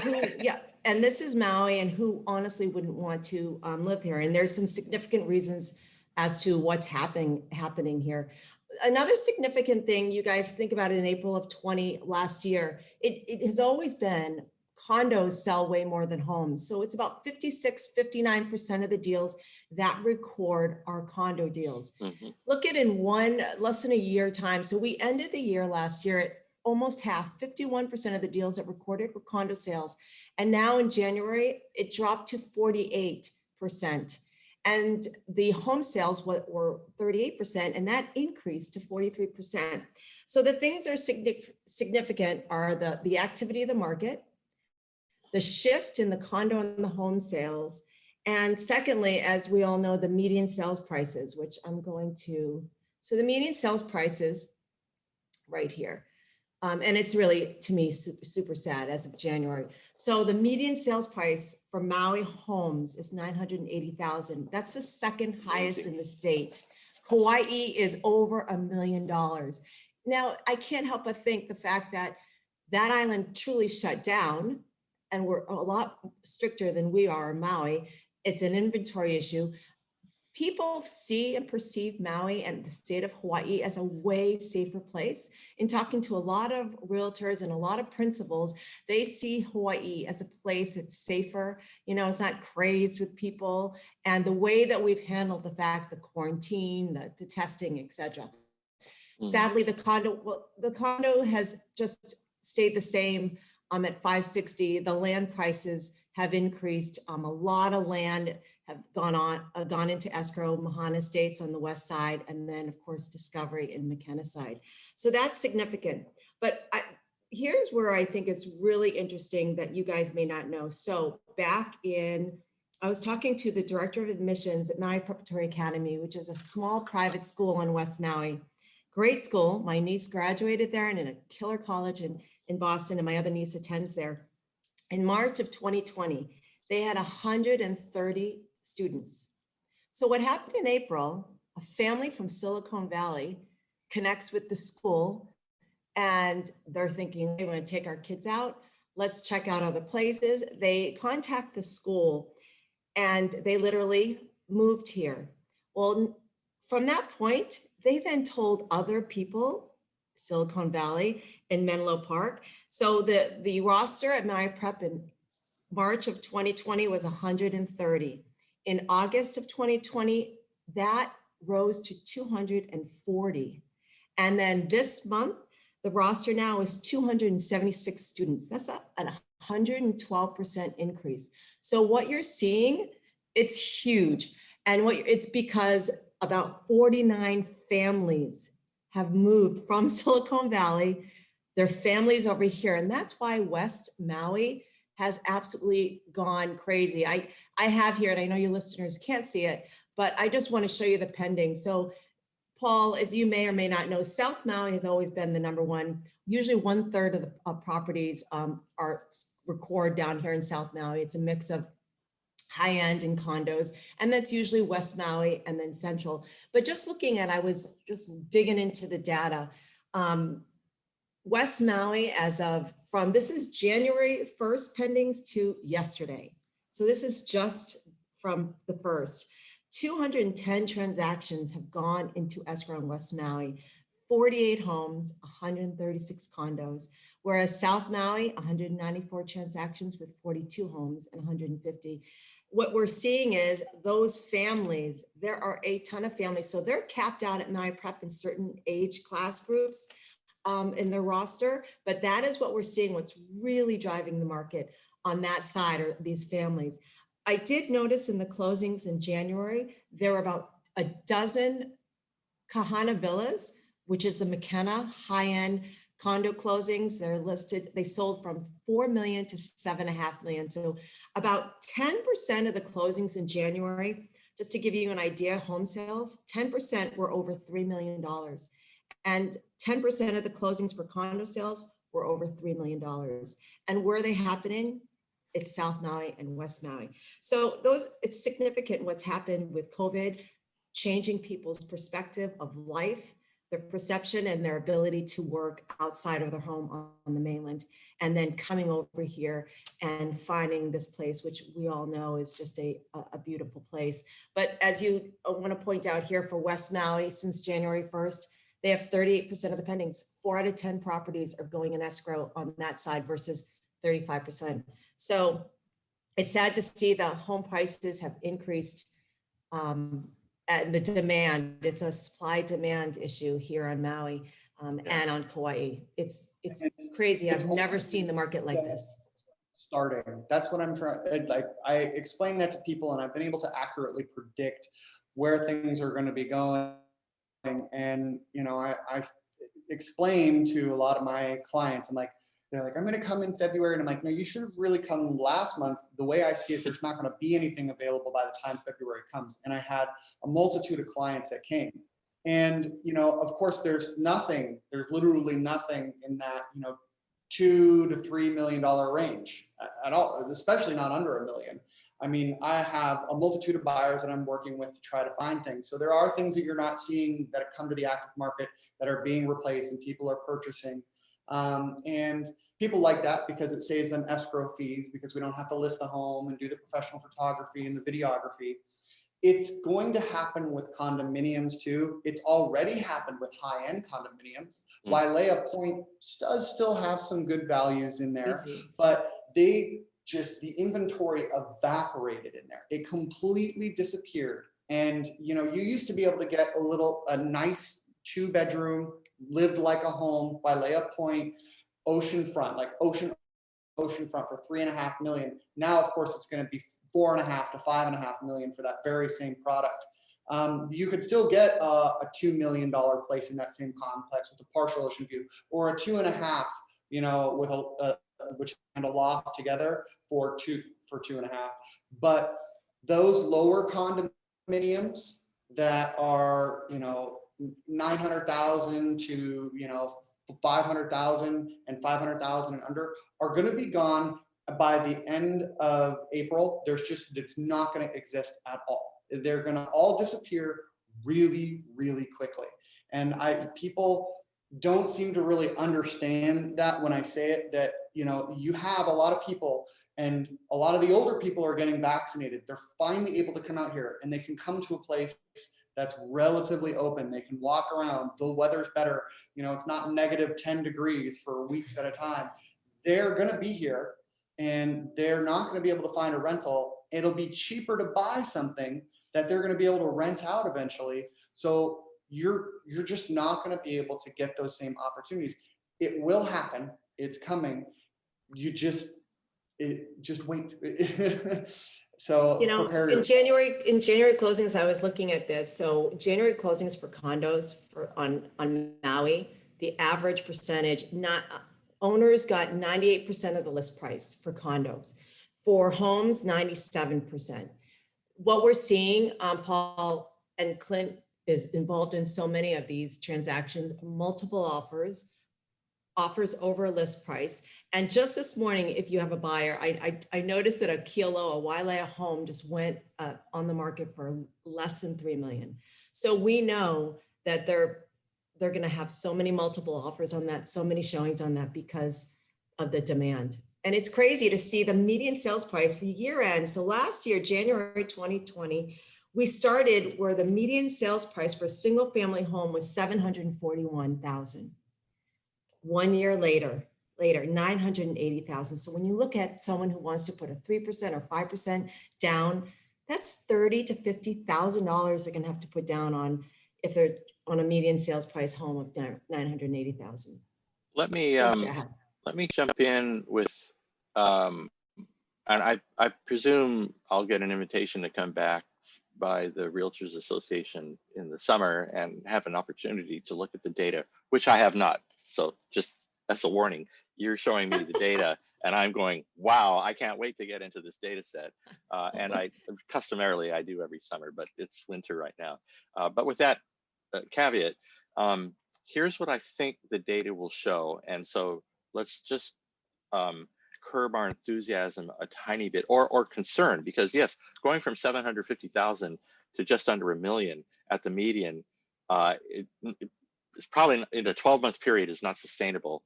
and this is Maui, and who honestly wouldn't want to live here? And there's some significant reasons as to what's happening here. Another significant thing, you guys think about it, in April of 20 last year, it has always been condos sell way more than homes. So it's about 59% of the deals that record are condo deals. Look at in less than a year time. So we ended the year last year at almost half, 51% of the deals that recorded were condo sales. And now in January, it dropped to 48%. And the home sales were 38%, and that increased to 43%. So the things that are significant are the activity of the market, the shift in the condo and the home sales, and secondly, as we all know, the median sales prices, which I'm going to, so the median sales prices right here. And it's really, to me, super sad as of January. So the median sales price for Maui homes is $980,000. That's the second highest in the state. Hawaii is over $1 million. Now, I can't help but think the fact that that island truly shut down, and we're a lot stricter than we are in Maui. It's an inventory issue. People see and perceive Maui and the state of Hawaii as a way safer place. In talking to a lot of realtors and a lot of principals, they see Hawaii as a place that's safer. You know, it's not crazed with people. And the way that we've handled the fact, the quarantine, the testing, etc. Sadly, the condo has just stayed the same at 560. The land prices have increased. A lot of land have gone into escrow, Mahana Estates on the west side, and then of course Discovery in McKenna side. So that's significant. But here's where I think it's really interesting that you guys may not know. So I was talking to the director of admissions at Maui Preparatory Academy, which is a small private school in West Maui. Great school. My niece graduated there and in a killer college in Boston, and my other niece attends there. In March of 2020, they had 130 students. So what happened in April, a family from Silicon Valley connects with the school, and they're thinking, they want to take our kids out. Let's check out other places. They contact the school, and they literally moved here. Well, from that point, they then told other people, Silicon Valley and Menlo Park. So the roster at Maui Prep in March of 2020 was 130. In August of 2020, that rose to 240. And then this month, the roster now is 276 students. That's a 112% increase. So what you're seeing, it's huge. And it's because about 49 families have moved from Silicon Valley, their families over here. And that's why West Maui has absolutely gone crazy. I have here, and I know your listeners can't see it, but I just want to show you the pending. So Paul, as you may or may not know, South Maui has always been the number one. Usually 1/3 of the properties are record down here in South Maui. It's a mix of high-end and condos, and that's usually West Maui and then Central. But just looking at, I was just digging into the data. West Maui this is January 1st pendings to yesterday. So this is just from the first. 210 transactions have gone into escrow in West Maui, 48 homes, 136 condos, whereas South Maui, 194 transactions with 42 homes and 150. What we're seeing is those families, there are a ton of families. So they're capped out at Maui Prep in certain age class groups in their roster, but that is what we're seeing. What's really driving the market on that side are these families. I did notice in the closings in January, there were about a dozen Kahana villas, which is the McKenna high-end condo closings. They're listed, they sold from 4 million to 7.5 million. So about 10% of the closings in January, just to give you an idea, home sales, 10% were over $3 million. And 10% of the closings for condo sales were over $3 million. And where are they happening? It's South Maui and West Maui. So it's significant what's happened with COVID, changing people's perspective of life, their perception and their ability to work outside of their home on the mainland, and then coming over here and finding this place, which we all know is just a beautiful place. But as you want to point out here for West Maui, since January 1st, they have 38% of the pendings. 4 out of 10 properties are going in escrow on that side versus 35%. So it's sad to see the home prices have increased, and the demand, it's a supply demand issue here on Maui, and on Kauai. It's crazy. I've never seen the market like this. Starting. That's what I'm trying. Like, I explain that to people, and I've been able to accurately predict where things are going to be going. And you know, I explain to a lot of my clients, I'm like, they're like, I'm going to come in February, and I'm like, no, you should have really come last month. The way I see it, there's not going to be anything available by the time February comes. And I had a multitude of clients that came. And, you know, of course, there's literally nothing in that, you know, $2 to $3 million range at all, especially not under $1 million. I mean, I have a multitude of buyers that I'm working with to try to find things. So there are things that you're not seeing that have come to the active market that are being replaced and people are purchasing. And people like that because it saves them escrow fees, because we don't have to list the home and do the professional photography and the videography. It's going to happen with condominiums too. It's already happened with high-end condominiums. Wailea Point does still have some good values in there, but the inventory evaporated in there. It completely disappeared. And you know, you used to be able to get a nice 2-bedroom, lived like a home, Wailea Point, oceanfront, like oceanfront for $3.5 million. Now, of course, it's going to be $4.5 to $5.5 million for that very same product. You could still get a $2 million place in that same complex with a partial ocean view, or a 2.5, you know, with which and a loft together for 2.5. But those lower condominiums that are, you know, 900,000 to, you know, 500,000 and 500,000 and under are going to be gone by the end of April. It's not going to exist at all. They're going to all disappear really, really quickly. And people don't seem to really understand that when I say it, that, you know, you have a lot of people, and a lot of the older people are getting vaccinated. They're finally able to come out here, and they can come to a place that's relatively open. They can walk around. The weather's better. You know, it's not -10 degrees for weeks at a time. They're going to be here, and they're not going to be able to find a rental. It'll be cheaper to buy something that they're going to be able to rent out eventually. So you're just not going to be able to get those same opportunities. It will happen. It's coming. You just wait. So, you know, in January closings, I was looking at this. So January closings for condos on Maui, the average percentage, owners got 98% of the list price for condos. For homes, 97%. What we're seeing, Paul and Clint is involved in so many of these transactions, multiple offers over list price. And just this morning, if you have a buyer, I noticed that a Wailea home just went on the market for less than $3 million. So we know that they're going to have so many multiple offers on that, so many showings on that because of the demand. And it's crazy to see the median sales price, the year end. So last year, January 2020, we started where the median sales price for a single family home was $741,000. 1 year later, 980,000. So when you look at someone who wants to put a 3% or 5% down, that's $30,000 to $50,000 they're going to have to put down on if they're on a median sales price home of 980,000. Let me jump in with, and I presume I'll get an invitation to come back by the Realtors Association in the summer and have an opportunity to look at the data, which I have not. So just as a warning, you're showing me the data and I'm going, wow, I can't wait to get into this data set. And I customarily do every summer, but it's winter right now. But with that caveat, here's what I think the data will show. And so let's just curb our enthusiasm a tiny bit, or concern, because yes, going from 750,000 to just under $1 million at the median, it's probably in a 12-month period is not sustainable.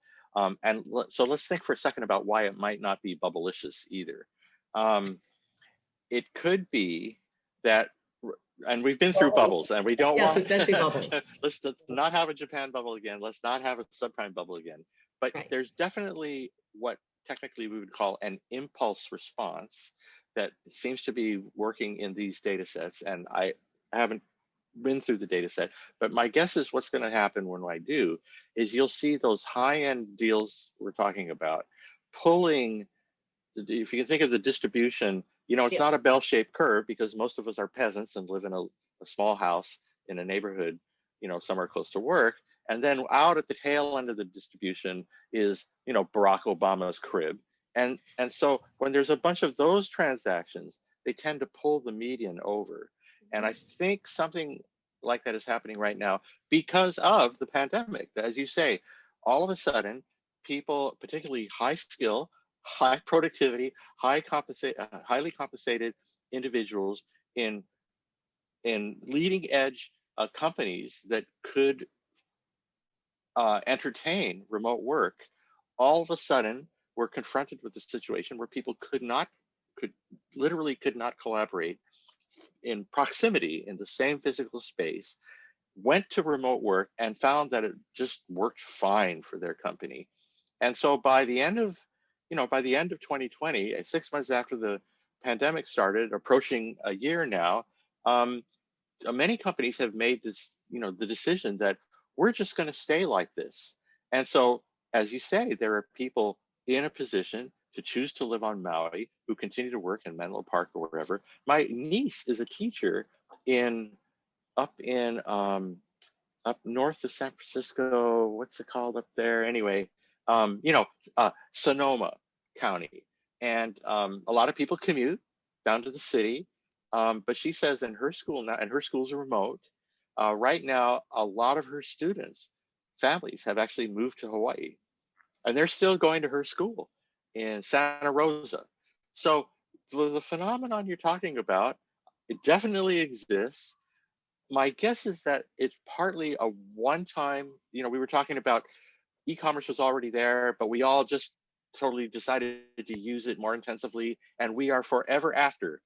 So let's think for a second about why it might not be bubblicious either. It could be that, and we've been through bubbles, and we don't want. We've been through bubbles. Let's not have a Japan bubble again. Let's not have a subprime bubble again. But there's definitely what technically we would call an impulse response that seems to be working in these data sets. And I haven't been through the data set, but my guess is what's going to happen when I do is you'll see those high-end deals we're talking about pulling, if you can think of the distribution, you know, it's Yep. not a bell-shaped curve because most of us are peasants and live in a small house in a neighborhood, you know, somewhere close to work. And then out at the tail end of the distribution is, you know, Barack Obama's crib. And so when there's a bunch of those transactions, they tend to pull the median over. And I think something like that is happening right now because of the pandemic. As you say, all of a sudden, people, particularly high skill, high productivity, highly compensated individuals in leading edge companies that could entertain remote work, all of a sudden were confronted with a situation where people could not collaborate in proximity in the same physical space, went to remote work and found that it just worked fine for their company. And so by the end of 2020, 6 months after the pandemic started, approaching a year now, many companies have made this, the decision that we're just going to stay like this. And so, as you say, there are people in a position to choose to live on Maui who continue to work in Menlo Park or wherever. My niece is a teacher up north of San Francisco. What's it called up there? Anyway, Sonoma County. And a lot of people commute down to the city. But she says in her school now, and her schools are remote, right now, a lot of her students, families have actually moved to Hawaii. And they're still going to her school in Santa Rosa. So the phenomenon you're talking about, it definitely exists. My guess is that it's partly a one-time, we were talking about e-commerce was already there, but we all just totally decided to use it more intensively. And we are forever after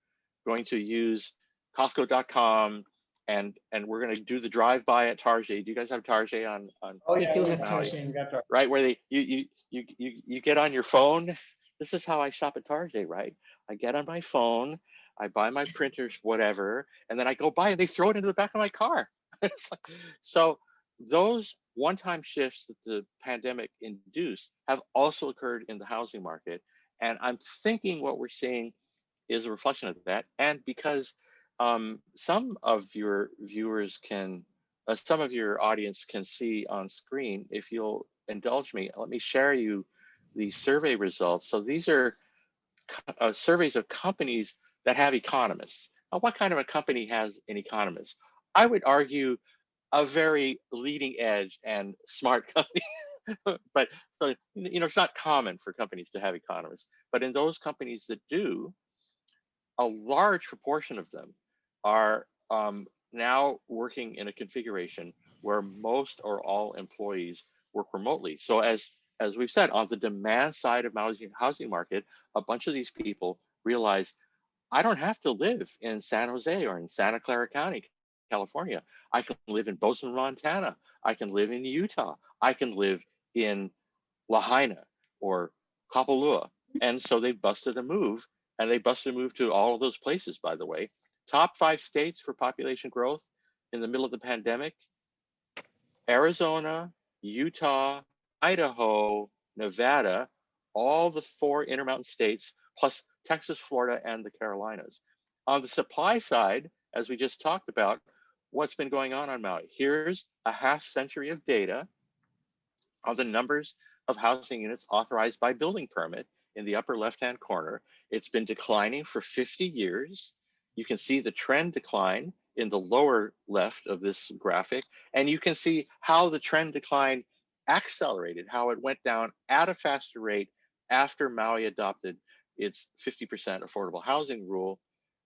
going to use Costco.com and we're going to do the drive-by at Target. Do you guys have Target on? Oh, We yeah, do we have got Target. we got Target. Right, where you get on your phone. This is how I shop at Target, right? I get on my phone, I buy my printers, whatever, and then I go by and they throw it into the back of my car. So those one-time shifts that the pandemic induced have also occurred in the housing market. And I'm thinking what we're seeing is a reflection of that. And because some of your viewers some of your audience can see on screen, if you'll indulge me, let me share you the survey results. So these are surveys of companies that have economists. Now, what kind of a company has an economist? I would argue a very leading edge and smart company. But so, it's not common for companies to have economists. But in those companies that do, a large proportion of them are now working in a configuration where most or all employees work remotely. So as we've said, on the demand side of Maui's housing market, a bunch of these people realize, I don't have to live in San Jose or in Santa Clara County, California. I can live in Bozeman, Montana. I can live in Utah. I can live in Lahaina or Kapalua. And so they busted a move, and they busted a move to all of those places, by the way. Top 5 states for population growth in the middle of the pandemic: Arizona, Utah, Idaho, Nevada, all the 4 Intermountain states, plus Texas, Florida, and the Carolinas. On the supply side, as we just talked about, what's been going on Maui? Here's a half century of data on the numbers of housing units authorized by building permit in the upper left-hand corner. It's been declining for 50 years. You can see the trend decline in the lower left of this graphic, and you can see how the trend decline accelerated, how it went down at a faster rate after Maui adopted its 50% affordable housing rule.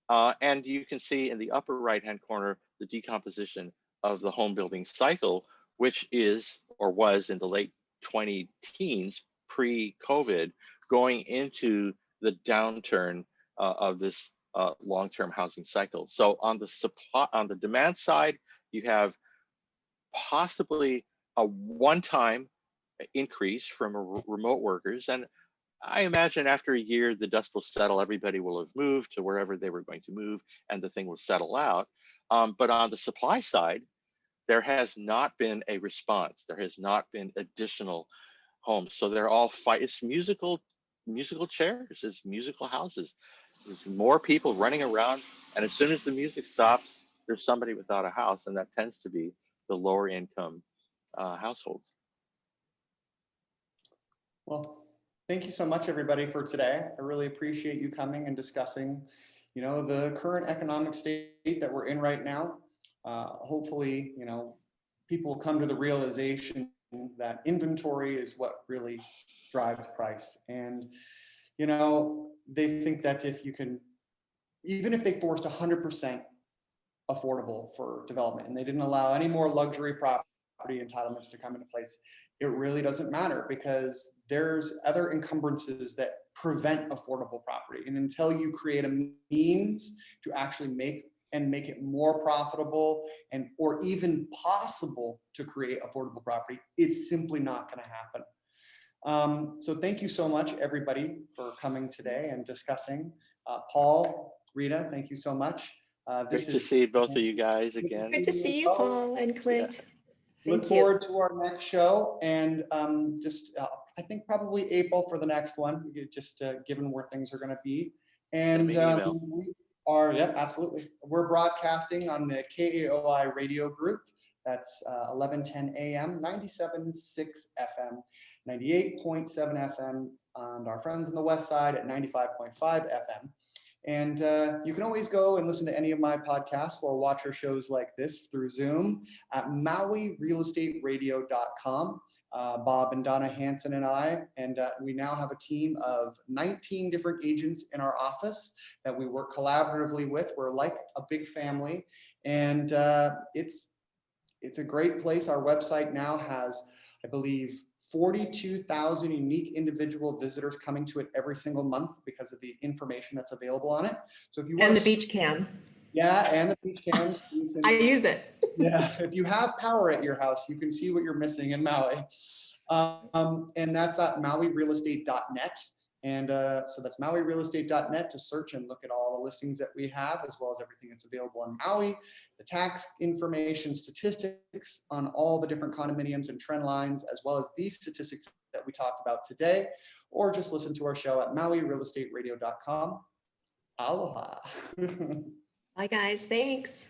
And you can see in the upper right-hand corner the decomposition of the home building cycle, which is or was in the late 2010s, pre-COVID, going into the downturn of this long-term housing cycle. So on the demand side, you have possibly a one-time increase from remote workers, and I imagine after a year, the dust will settle. Everybody will have moved to wherever they were going to move, and the thing will settle out. But on the supply side, there has not been a response. There has not been additional homes. So they're all it's musical chairs, it's musical houses. There's more people running around, and as soon as the music stops, there's somebody without a house, and that tends to be the lower income households. Well, thank you so much, everybody, for today. I really appreciate you coming and discussing, the current economic state that we're in right now. Hopefully, people will come to the realization that inventory is what really drives price. And, they think that if you can, even if they forced 100% affordable for development and they didn't allow any more luxury property entitlements to come into place, it really doesn't matter because there's other encumbrances that prevent affordable property. And until you create a means to actually make it more profitable or even possible to create affordable property, it's simply not going to happen. So thank you so much, everybody, for coming today and discussing. Paul, Rita, thank you so much. Great to see both of you guys again. Good to see you, Paul and Clint. Yeah. Look forward to our next show, and I think probably April for the next one, just given where things are going to be. And we are, absolutely. We're broadcasting on the KAOI radio group. That's 1110 AM, 97.6 FM, 98.7 FM, and our friends on the west side at 95.5 FM. And you can always go and listen to any of my podcasts or watch our shows like this through Zoom at MauiRealEstateRadio.com. Bob and Donna Hansen and I, and we now have a team of 19 different agents in our office that we work collaboratively with. We're like a big family, and it's a great place. Our website now has, I believe, 42,000 unique individual visitors coming to it every single month because of the information that's available on it. So if you want the beach cam. Yeah, and the beach cams. I use it. Yeah, if you have power at your house, you can see what you're missing in Maui. And that's at MauiRealEstate.net. And so that's MauiRealEstate.net to search and look at all the listings that we have, as well as everything that's available on Maui, the tax information, statistics on all the different condominiums and trend lines, as well as these statistics that we talked about today, or just listen to our show at MauiRealEstateRadio.com. Aloha. Bye, guys. Thanks.